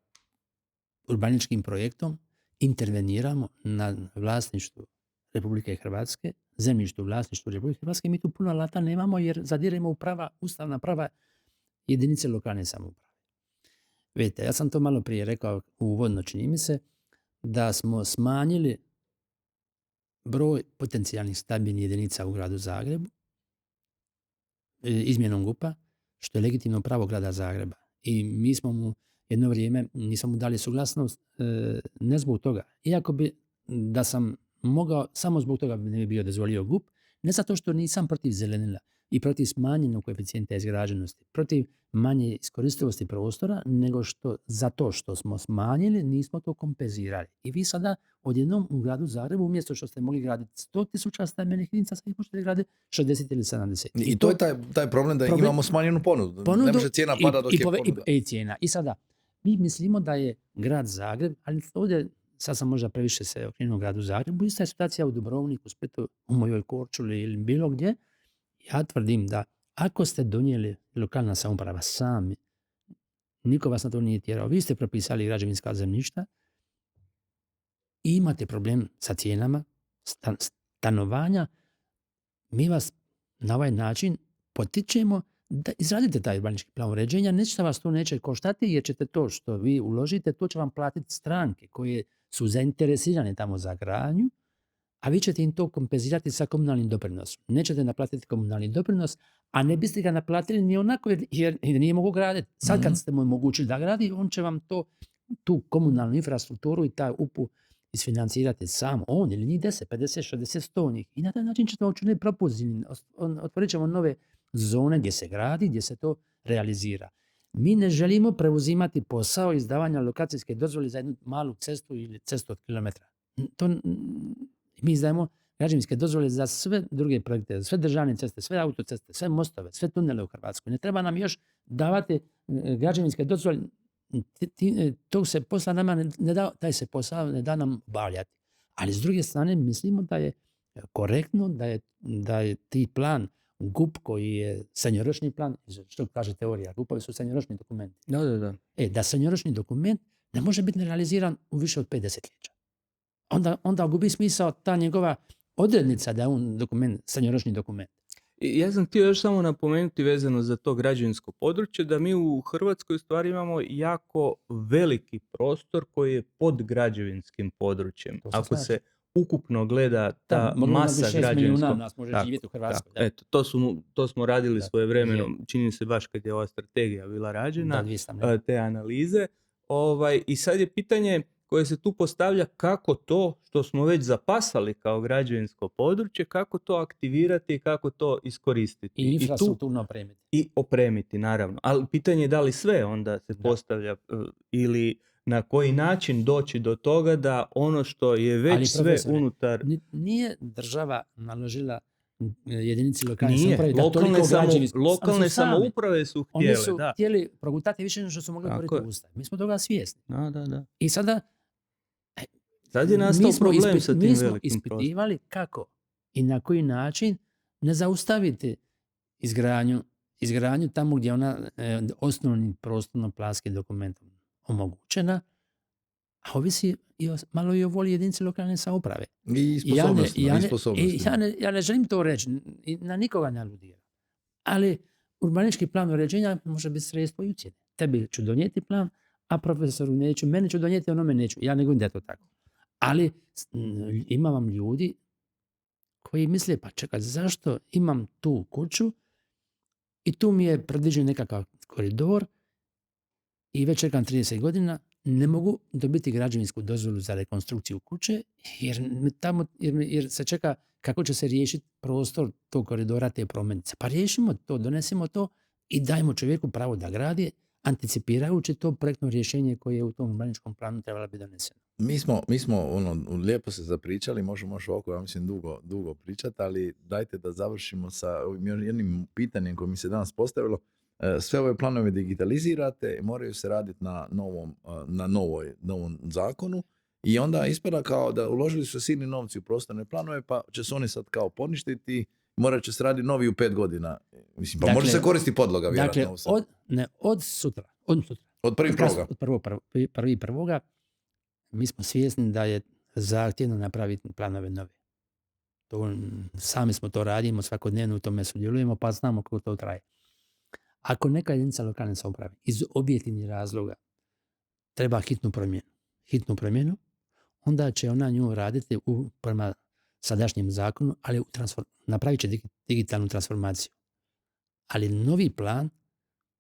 urbaničkim projektom interveniramo na vlasništvu Republike Hrvatske, zemljištu u vlasništvu Republike Hrvatske, mi tu puno alata nemamo jer zadiremo u ustavna prava jedinice lokalne samouprave. Vidite, ja sam to malo prije rekao uvodno, čini mi se, da smo smanjili broj potencijalnih stambenih jedinica u gradu Zagrebu izmjenom GUP-a, što je legitimno pravo grada Zagreba. I mi smo mu jedno vrijeme, nisam mu dali suglasnost, ne zbog toga. Iako bi, da sam mogao, samo zbog toga bi ne bi bio dozvolio GUP, ne zato što nisam protiv zelenila i protiv smanjenog koeficijenta izgrađenosti, protiv manje iskoristivosti prostora, nego zato što smo smanjili, nismo to kompenzirali. I vi sada odjednom u gradu Zagrebu, umjesto što ste mogli graditi 100.000 stambenih jedinica, sad ih možete graditi 60 ili 70. I to je taj problem da imamo smanjenu ponudu. Ne može cijena pada dok je ponuda. I cijena. I sada, mi mislimo da je grad Zagreb, ali ovdje sad sam možda previše se okrenuo gradu Zagrebu, ista je situacija u Dubrovniku, Splitu, u mojoj Korčuli ili bilo gdje. Ja tvrdim da ako ste donijeli lokalna samouprava sami, niko vas na to nije tjerao, vi ste propisali građevinska zemljišta i imate problem sa cijenama stanovanja, mi vas na ovaj način potičemo da izradite taj urbanički plan uređenja, ništa vas to neće koštati jer ćete to što vi uložite, to će vam platiti stranke koje su zainteresirane tamo za gradnju, a vi ćete im to kompenzirati sa komunalnim doprinosom. Nećete naplatiti komunalni doprinos, a ne biste ga naplatili ni onako jer nije mogu graditi. Sad kad ste mu omogućili da gradi, on će vam tu komunalnu infrastrukturu i taj UPU isfinancirati sam, on ili njih 10, 50, 60, 100 njih. I na taj način ćete učiniti propulzivni. Otvorit ćemo nove zone gdje se gradi, gdje se to realizira. Mi ne želimo preuzimati posao izdavanja lokacijske dozvole za jednu malu cestu ili cestu od kilometra. Mi izdajemo građevinske dozvole za sve druge projekte, za sve državne ceste, sve autoceste, sve mostove, sve tunele u Hrvatskoj. Ne treba nam još davati građevinske dozvole. Tog se posla nama ne da, taj se posao ne da nam obavljati. Ali s druge strane mislimo da je korektno da je ti plan GUP koji je srednjoročni plan, što kaže teorija, GUP-ovi su srednjoročni dokumenti. Da. Da srednjoročni dokument ne može biti realiziran u više od 5 desetljeća. Onda gubi smisao ta njegova odrednica da je on srednjoročni dokument. I ja sam htio još samo napomenuti vezano za to građevinsko područje, da mi u Hrvatskoj stvari imamo jako veliki prostor koji je pod građevinskim područjem. Ako se ukupno gleda ta masa građevinskog... nas može živjeti u Hrvatskoj. Eto, to smo radili svojevremeno, čini se baš kad je ova strategija bila rađena, te analize. I sad je pitanje koje se tu postavlja kako to što smo već zapasali kao građevinsko područje, kako to aktivirati i kako to iskoristiti. I infrastrukturno opremiti. I opremiti, naravno. Ali pitanje je da li sve onda se postavlja ili na koji način doći do toga da ono što je već sve unutar... Nije država naložila jedinici lokalne samouprave da toliko građevinsko... Lokalne samouprave su htjele. Oni su htjeli progutati više nego što su mogli govoriti u Ustav. Mi smo toga svjesni. Da. I sada sad je nastao problem sa tim velikim prostorom. Mi smo ispitivali kako i na koji način ne zaustaviti izgradnju tamo gdje ona osnovnim prostorno-planskim dokumentom omogućena, a ovisi malo i o volji jedinice lokalne samouprave. I sposobnosti. Ja ne želim to reći, na nikoga ne aludiram. Ali urbanistički plan uređenja može biti sredstvo i ucjene. Tebi ću donijeti plan, a profesoru neću, meni ću donijeti, onome neću. Ja ne govorim da je to tako. Ali ima vam ljudi koji misle, pa čekaj, zašto imam tu kuću i tu mi je predviđen nekakav koridor i već čekam 30 godina, ne mogu dobiti građevinsku dozvolu za rekonstrukciju kuće jer se čeka kako će se riješiti prostor tog koridora, te prometnice. Pa riješimo to, donesimo to i dajmo čovjeku pravo da gradi, anticipirajući to projektno rješenje koje je u tom urbanističkom planu trebalo biti doneseno. Mi smo lijepo se zapričali, možemo još ovako, ja mislim, dugo pričati, ali dajte da završimo sa jednim pitanjem koje mi se danas postavilo. Sve ove planove digitalizirate, moraju se raditi na novom zakonu i onda ispada kao da uložili su silni novci u prostorne planove, pa će se oni sad kao poništiti, morat će se raditi novi u 5 godina. Mislim, pa može se koristiti podloga, vjerojatno. Od sutra. Od prvoga. Od prvoga. Mi smo svjesni da je zahtjevno napraviti planove nove. Sami smo to radimo, svakodnevno u tome sudjelujemo, pa znamo kako to traje. Ako neka jedinica lokalne samouprave iz objektivnih razloga treba hitnu promjenu, onda će ona nju raditi prema sadašnjem zakonu, ali napravit će digitalnu transformaciju. Ali novi plan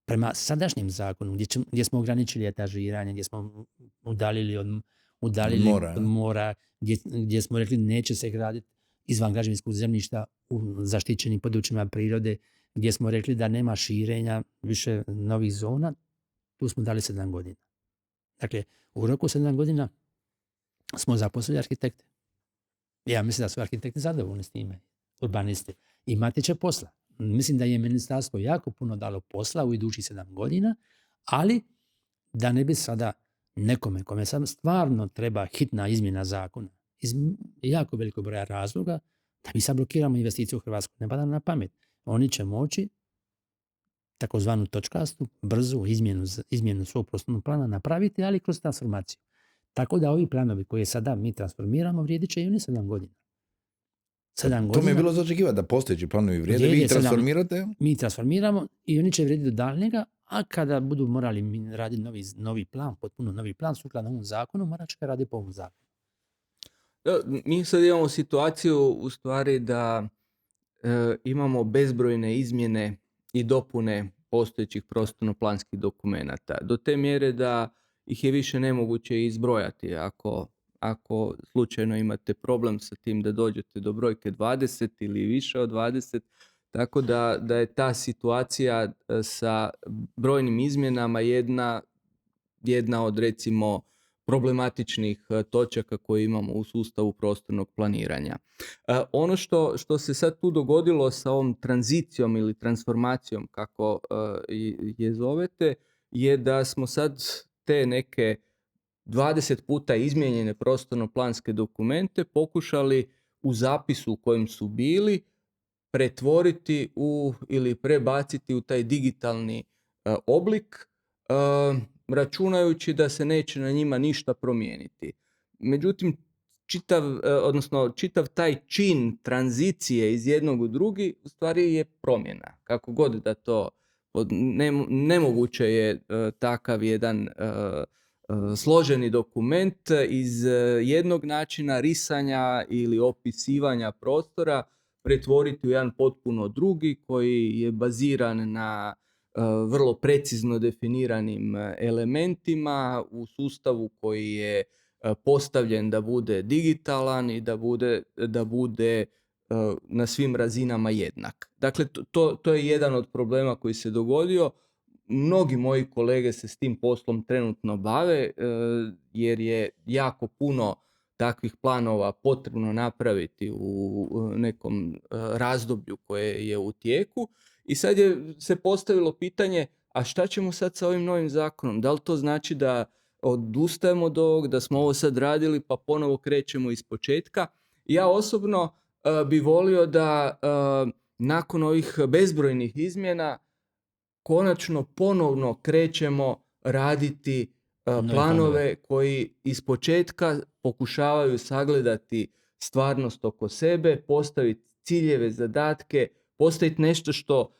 prema sadašnjem zakonu, gdje smo ograničili etažiranje, gdje smo udaljili od mora, gdje smo rekli neće se graditi izvan građevinskog zemljišta u zaštićenim područjima prirode, gdje smo rekli da nema širenja više novih zona, tu smo dali 7 godina. Dakle, u roku 7 godina smo zaposlili arhitekte. Ja mislim da su arhitekti zadovoljni s time, urbanisti. Imati će posla. Mislim da je ministarstvo jako puno dalo posla u idućih 7 godina, ali da ne bi sada nekome kome sad stvarno treba hitna izmjena zakona iz jako velikog broja razloga, da mi sad blokiramo investiciju u Hrvatsku. Ne pada na pamet. Oni će moći takozvanu točkastu, brzu izmjenu svog prostornog plana napraviti, ali kroz transformaciju. Tako da ovi planovi koje sada mi transformiramo vrijedit će i oni 7 godina. 7 godina. To mi je bilo za očekivati da postojeći planovi vrijede, vi ih transformirate? Mi transformiramo i oni će vrijediti do daljnjega, a kada budu morali raditi novi plan, potpuno novi plan, sukladno ovom zakonu, morat će raditi po ovom zakonu. Mi sad imamo situaciju u stvari da imamo bezbrojne izmjene i dopune postojećih prostorno-planskih dokumenata. Do te mjere da ih je više nemoguće izbrojati. Ako slučajno imate problem sa tim da dođete do brojke 20 ili više od 20, tako da je ta situacija sa brojnim izmjenama jedna od recimo problematičnih točaka koje imamo u sustavu prostornog planiranja. Ono što se sad tu dogodilo sa ovom tranzicijom ili transformacijom, kako je zovete, je da smo sad te neke 20 puta izmijenjene prostorno-planske dokumente pokušali u zapisu u kojem su bili pretvoriti ili prebaciti u taj digitalni oblik, računajući da se neće na njima ništa promijeniti. Međutim, čitav taj čin tranzicije iz jednog u drugi u stvari je promjena. Kako god da to, nemoguće je takav jedan složeni dokument iz jednog načina risanja ili opisivanja prostora pretvoriti u jedan potpuno drugi koji je baziran na vrlo precizno definiranim elementima u sustavu koji je postavljen da bude digitalan i da bude na svim razinama jednak. Dakle, to je jedan od problema koji se dogodio. Mnogi moji kolege se s tim poslom trenutno bave jer je jako puno takvih planova potrebno napraviti u nekom razdoblju koje je u tijeku. I sad se postavilo pitanje, a šta ćemo sad sa ovim novim zakonom? Da li to znači da odustajemo od ovog, da smo ovo sad radili pa ponovo krećemo iz početka? Ja osobno bi volio da nakon ovih bezbrojnih izmjena konačno ponovno krećemo raditi planove koji iz početka pokušavaju sagledati stvarnost oko sebe, postaviti ciljeve, zadatke, postaviti nešto što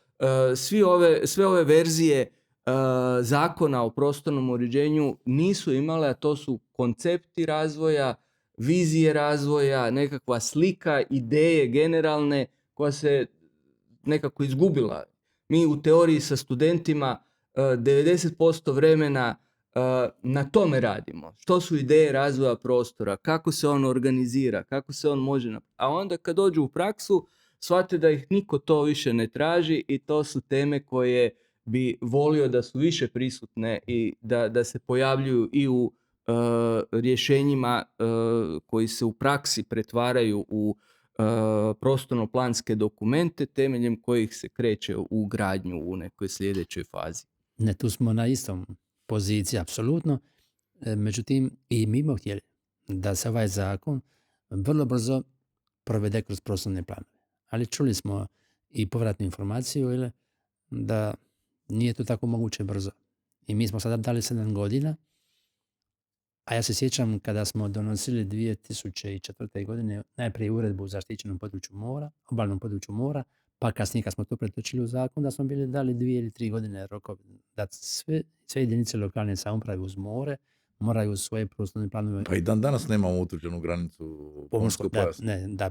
sve ove verzije zakona o prostornom uređenju nisu imale, a to su koncepti razvoja, vizije razvoja, nekakva slika, ideje generalne koja se nekako izgubila. Mi u teoriji sa studentima 90% vremena na tome radimo. Što su ideje razvoja prostora, kako se on organizira, kako se on može... A onda kad dođu u praksu, shvate da ih niko to više ne traži i to su teme koje bi volio da su više prisutne i da se pojavljuju i u rješenjima koji se u praksi pretvaraju u prostorno-planske dokumente temeljem kojih se kreće u gradnju u nekoj sljedećoj fazi. Ne, tu smo na istom poziciji, apsolutno. Međutim, i mi smo htjeli da se ovaj zakon vrlo brzo provede kroz prostorne planove. Ali čuli smo i povratnu informaciju da nije to tako moguće brzo. I mi smo sada dali 7 godina, a ja se sjećam kada smo donosili 2004. godine najprije uredbu o zaštićenom području mora, obalnom području mora, pa kasnije kad smo to pretočili u zakon da smo bili dali 2 ili 3 godine rokov da sve jedinice lokalne samouprave uz more moraju svoje prostorne planove. Pa i danas nemamo utvrđenu granicu pomorskog pojasa.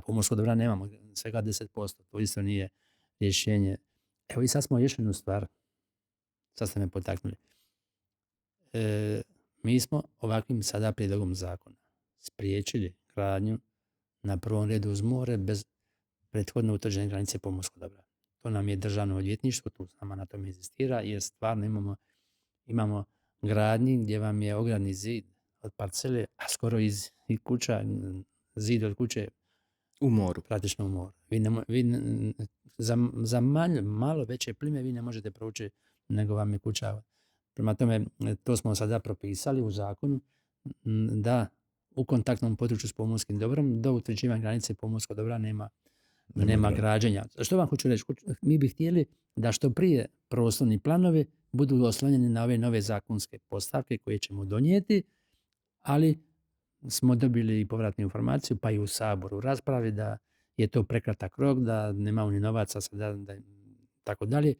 Pomorskog dobra nemamo, svega 10%, to isto nije rješenje. Evo i sad smo još jednu stvar, sad ste me potaknuli. Mi smo ovakvim sada prijedlogom zakona spriječili gradnju na prvom redu uz more bez prethodno utvrđene granice pomorskog dobra. To nam je državno odvjetništvo, tu s nama na tome inzistira, jer stvarno imamo gradnji gdje vam je ogradni zid od parcele, a skoro iz kuća, zid od kuće u moru. Praktično u moru. Za malo veće plime vi ne možete proći nego vam je kuća. Prema tome, to smo sada propisali u zakonu da u kontaktnom području s pomorskim dobrom do utvrđivanja granice pomorskog dobra nema građenja. Što vam hoću reći? Mi bi htjeli da što prije prostorni planovi budu oslonjeni na ove nove zakonske postavke koje ćemo donijeti, ali smo dobili i povratnu informaciju, pa i u Saboru raspravi da je to prekratak rok, da nemamo ni novaca sada, tako dalje.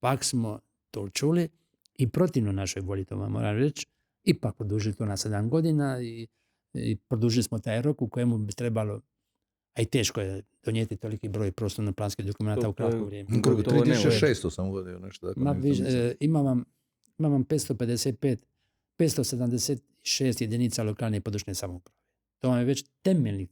Pak smo to čuli i protivno našoj volji, to vam moram reći, ipak produžili to na 7 godina i produžili smo taj rok u kojemu bi trebalo, a i teško je donijeti toliki broj prostorno-planskih dokumenta u kratko vrijeme. 3600 sam uvodio nešto. Imam vam 576 jedinica lokalne i područne samouprave. To vam je već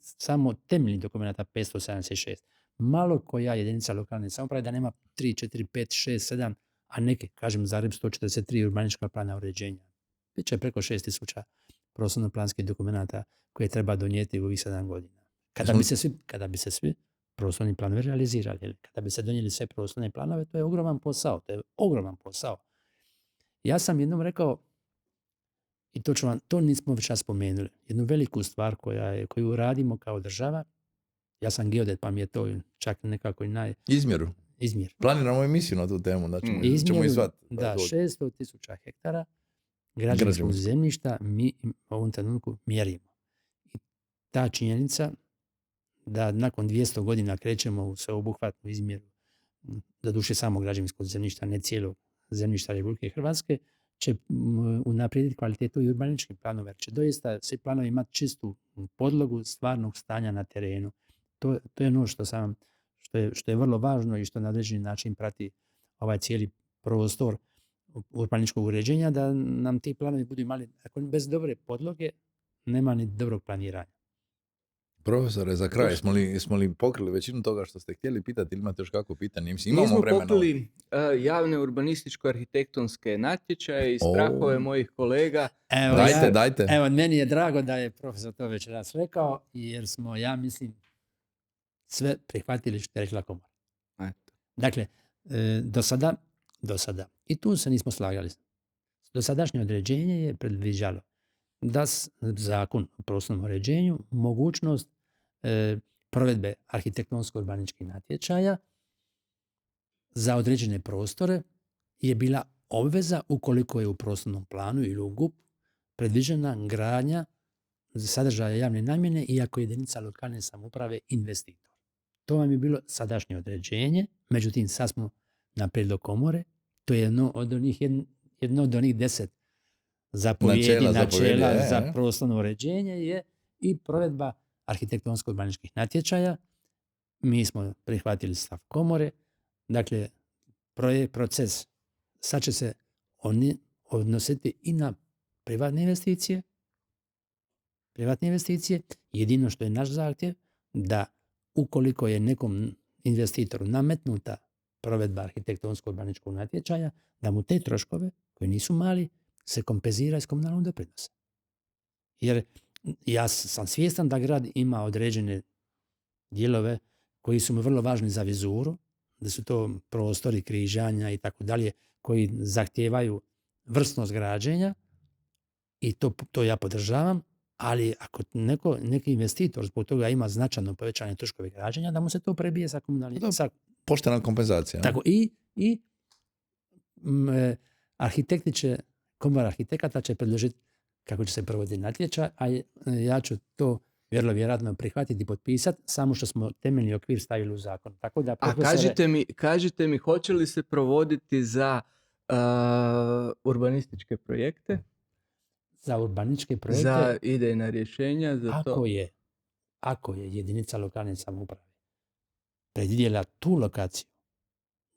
samo temeljni dokumenta 576. Malo koja jedinica lokalne samouprave da nema 3, 4, 5, 6, 7, a neke, kažem, Zagreb 143 urbanička plana uređenja. Biće preko 6000 prostorno-planskih dokumenata koje treba donijeti u ovih 7 godina. Kada bi se svi prostorni planovi realizirali, ili kada bi se donijeli sve prostorne planove, to je ogroman posao. Ja sam jednom rekao, i to nismo već spomenuli, jednu veliku stvar koju radimo kao država. Ja sam geodet, pa mi je to čak nekako i izmjer. Planiramo emisiju na tu temu, da ćemo Izmjeru, izvat. da, 600.000 hektara građevinskog zemljišta mi u ovom trenutku mjerimo. I ta činjenica da nakon 200 godina krećemo u sveobuhvatnu izmjeru, doduše samo građevinskog zemljišta, ne cijelog zemljišta Republike Hrvatske, će unaprijediti kvalitetu i urbaničkih planova, jer će doista svi planovi imati čistu podlogu stvarnog stanja na terenu. To je ono što je vrlo važno i što na određeni način prati ovaj cijeli prostor urbaničkog uređenja, da nam ti planovi budu imali, ako bez dobre podloge, nema ni dobrog planiranja. Profesore, za kraj, smo li pokrili većinu toga što ste htjeli pitati ili imate još kakvo pitanje? Imamo smo vremena. pokrili javne urbanističko-arhitektonske natječaje i strahove mojih kolega. Dajte. Evo, meni je drago da je profesor to već raz rekao, jer smo, ja mislim, sve prihvatili što je rekla komora. Dakle, do sada, i tu se nismo slagali. Dosadašnje određenje je predviđalo da zakon o prostornom uređenju mogućnost provedbe arhitektonsko-urbaničkih natječaja za određene prostore je bila obveza ukoliko je u prostornom planu ili u GUP predviđena gradnja sadržaja javne namjene, iako je jedinica lokalne samouprave investitor. To vam je bilo sadašnje određenje, međutim sad smo na prijedlog komore, to je jedno od onih 10 načela za prostorno uređenje je i provedba arhitektonsko-urbaničkih natječaja. Mi smo prihvatili stav komore. Dakle, proces sad će se oni odnositi i na privatne investicije. Jedino što je naš zahtjev da ukoliko je nekom investitoru nametnuta provedba arhitektonsko-urbaničkog natječaja, da mu te troškove, koji nisu mali, se kompenzira iz komunalnog doprinosa. Jer ja sam svjestan da grad ima određene dijelove koji su mu vrlo važni za vizuru, da su to prostori križanja i tako dalje, koji zahtijevaju vrsnost građenja i to ja podržavam, ali ako neki investitor zbog toga ima značajno povećanje troškove građenja, da mu se to prebije sa komunalnim... Poštena kompenzacija. Tako, i arhitekti će, komora arhitekata će predložiti kako će se provoditi natječaj, a ja ću to vrlo vjerojatno prihvatiti i potpisati, samo što smo temeljni okvir stavili u zakon. Tako da, kažite mi, hoće li se provoditi za urbanističke projekte? Za urbanističke projekte? Za idejna rješenja? Ako je jedinica lokalne samouprave predvidjela tu lokaciju,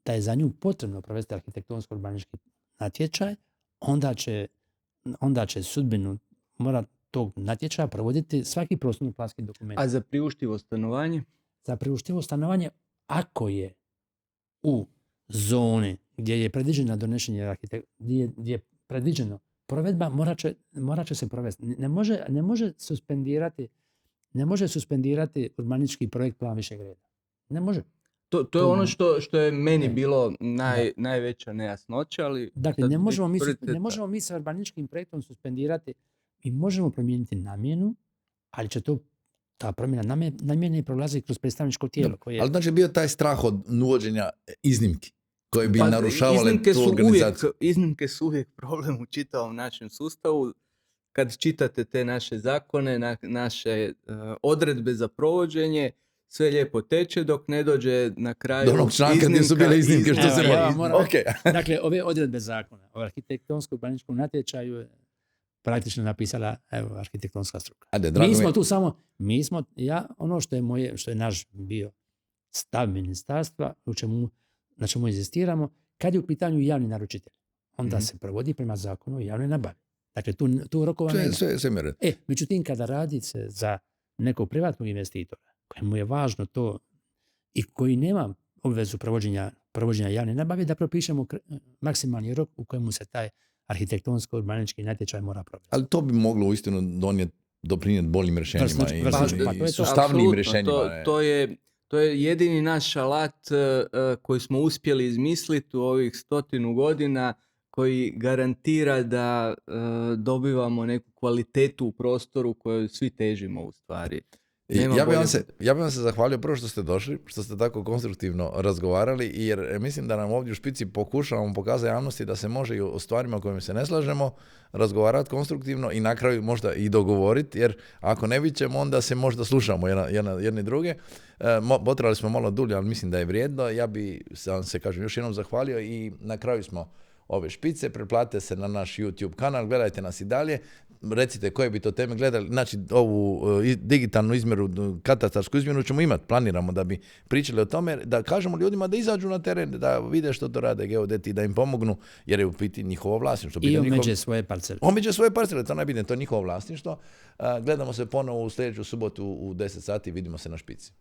da je za nju potrebno provesti arhitektonsko-urbanički natječaj, onda će sudbinu mora tog natječaja provoditi svaki prostorno-planski dokument. A za priuštivo stanovanje? Za priuštivo stanovanje, ako je u zoni gdje je predviđeno donošenje gdje je predviđeno provedba, morat će se provesti. Ne može suspendirati urbanistički projekt plan višeg reda. Ne može. To je ono što je meni bilo najveća nejasnoća, ali... Dakle, ne možemo mi sa urbanističkim projektom suspendirati i možemo promijeniti namjenu, ali će ta promjena namjene prolazi kroz predstavničko tijelo. Ali znači bio taj strah od uvođenja iznimki koje bi narušavale tu organizaciju. Iznimke su uvijek problem u čitavom našem sustavu. Kad čitate te naše zakone, naše odredbe za provođenje, sve lijepo teče dok ne dođe na kraju do onog članka gdje su bile iznimke. Dakle, ove odredbe zakona o arhitektonsko-urbaničkom natječaju je praktično napisala arhitektonska struka. Mi smo tu samo, ono što je naš bio stav ministarstva, na čemu inzistiramo, kad je u pitanju javni naručitelj, onda se provodi prema zakonu o javnoj nabavi. Dakle, tu rokova nema. Međutim, kada radi se za nekog privatnog investitora, kojemu je važno to i koji nema obvezu provođenja javne nabave, da propišemo maksimalni rok u kojemu se taj arhitektonsko-urbanistički natječaj mora provesti. Ali to bi moglo uistinu doprinijeti boljim rješenjima Pa i sustavnim rješenjima. To je jedini naš alat koji smo uspjeli izmisliti u ovih 100 godina, koji garantira da dobivamo neku kvalitetu u prostoru koju svi težimo u stvari. Ja bih vam se zahvalio prvo što ste došli, što ste tako konstruktivno razgovarali, jer mislim da nam ovdje u Špici pokušavamo pokazati javnosti da se može i o stvarima kojima se ne slažemo razgovarati konstruktivno i na kraju možda i dogovoriti, jer ako ne vićemo onda se možda slušamo jedni druge. Potrebali smo malo dulje, ali mislim da je vrijedno. Ja bi se još jednom zahvalio i na kraju smo ove Špice. Preplatite se na naš YouTube kanal, gledajte nas i dalje. Recite koje bi to teme gledali. Znači, ovu digitalnu izmjeru, katastarsku izmjeru ćemo imati. Planiramo da bi pričali o tome, da kažemo ljudima da izađu na teren, da vide što to rade geodeti, da im pomognu, jer je u biti njihovo vlasništvo. I omeđe svoje parcele. Omeđe svoje parcele, to najbitnije, to je njihovo vlasništvo. Gledamo se ponovo u sljedeću subotu u 10 sati, vidimo se na Špici.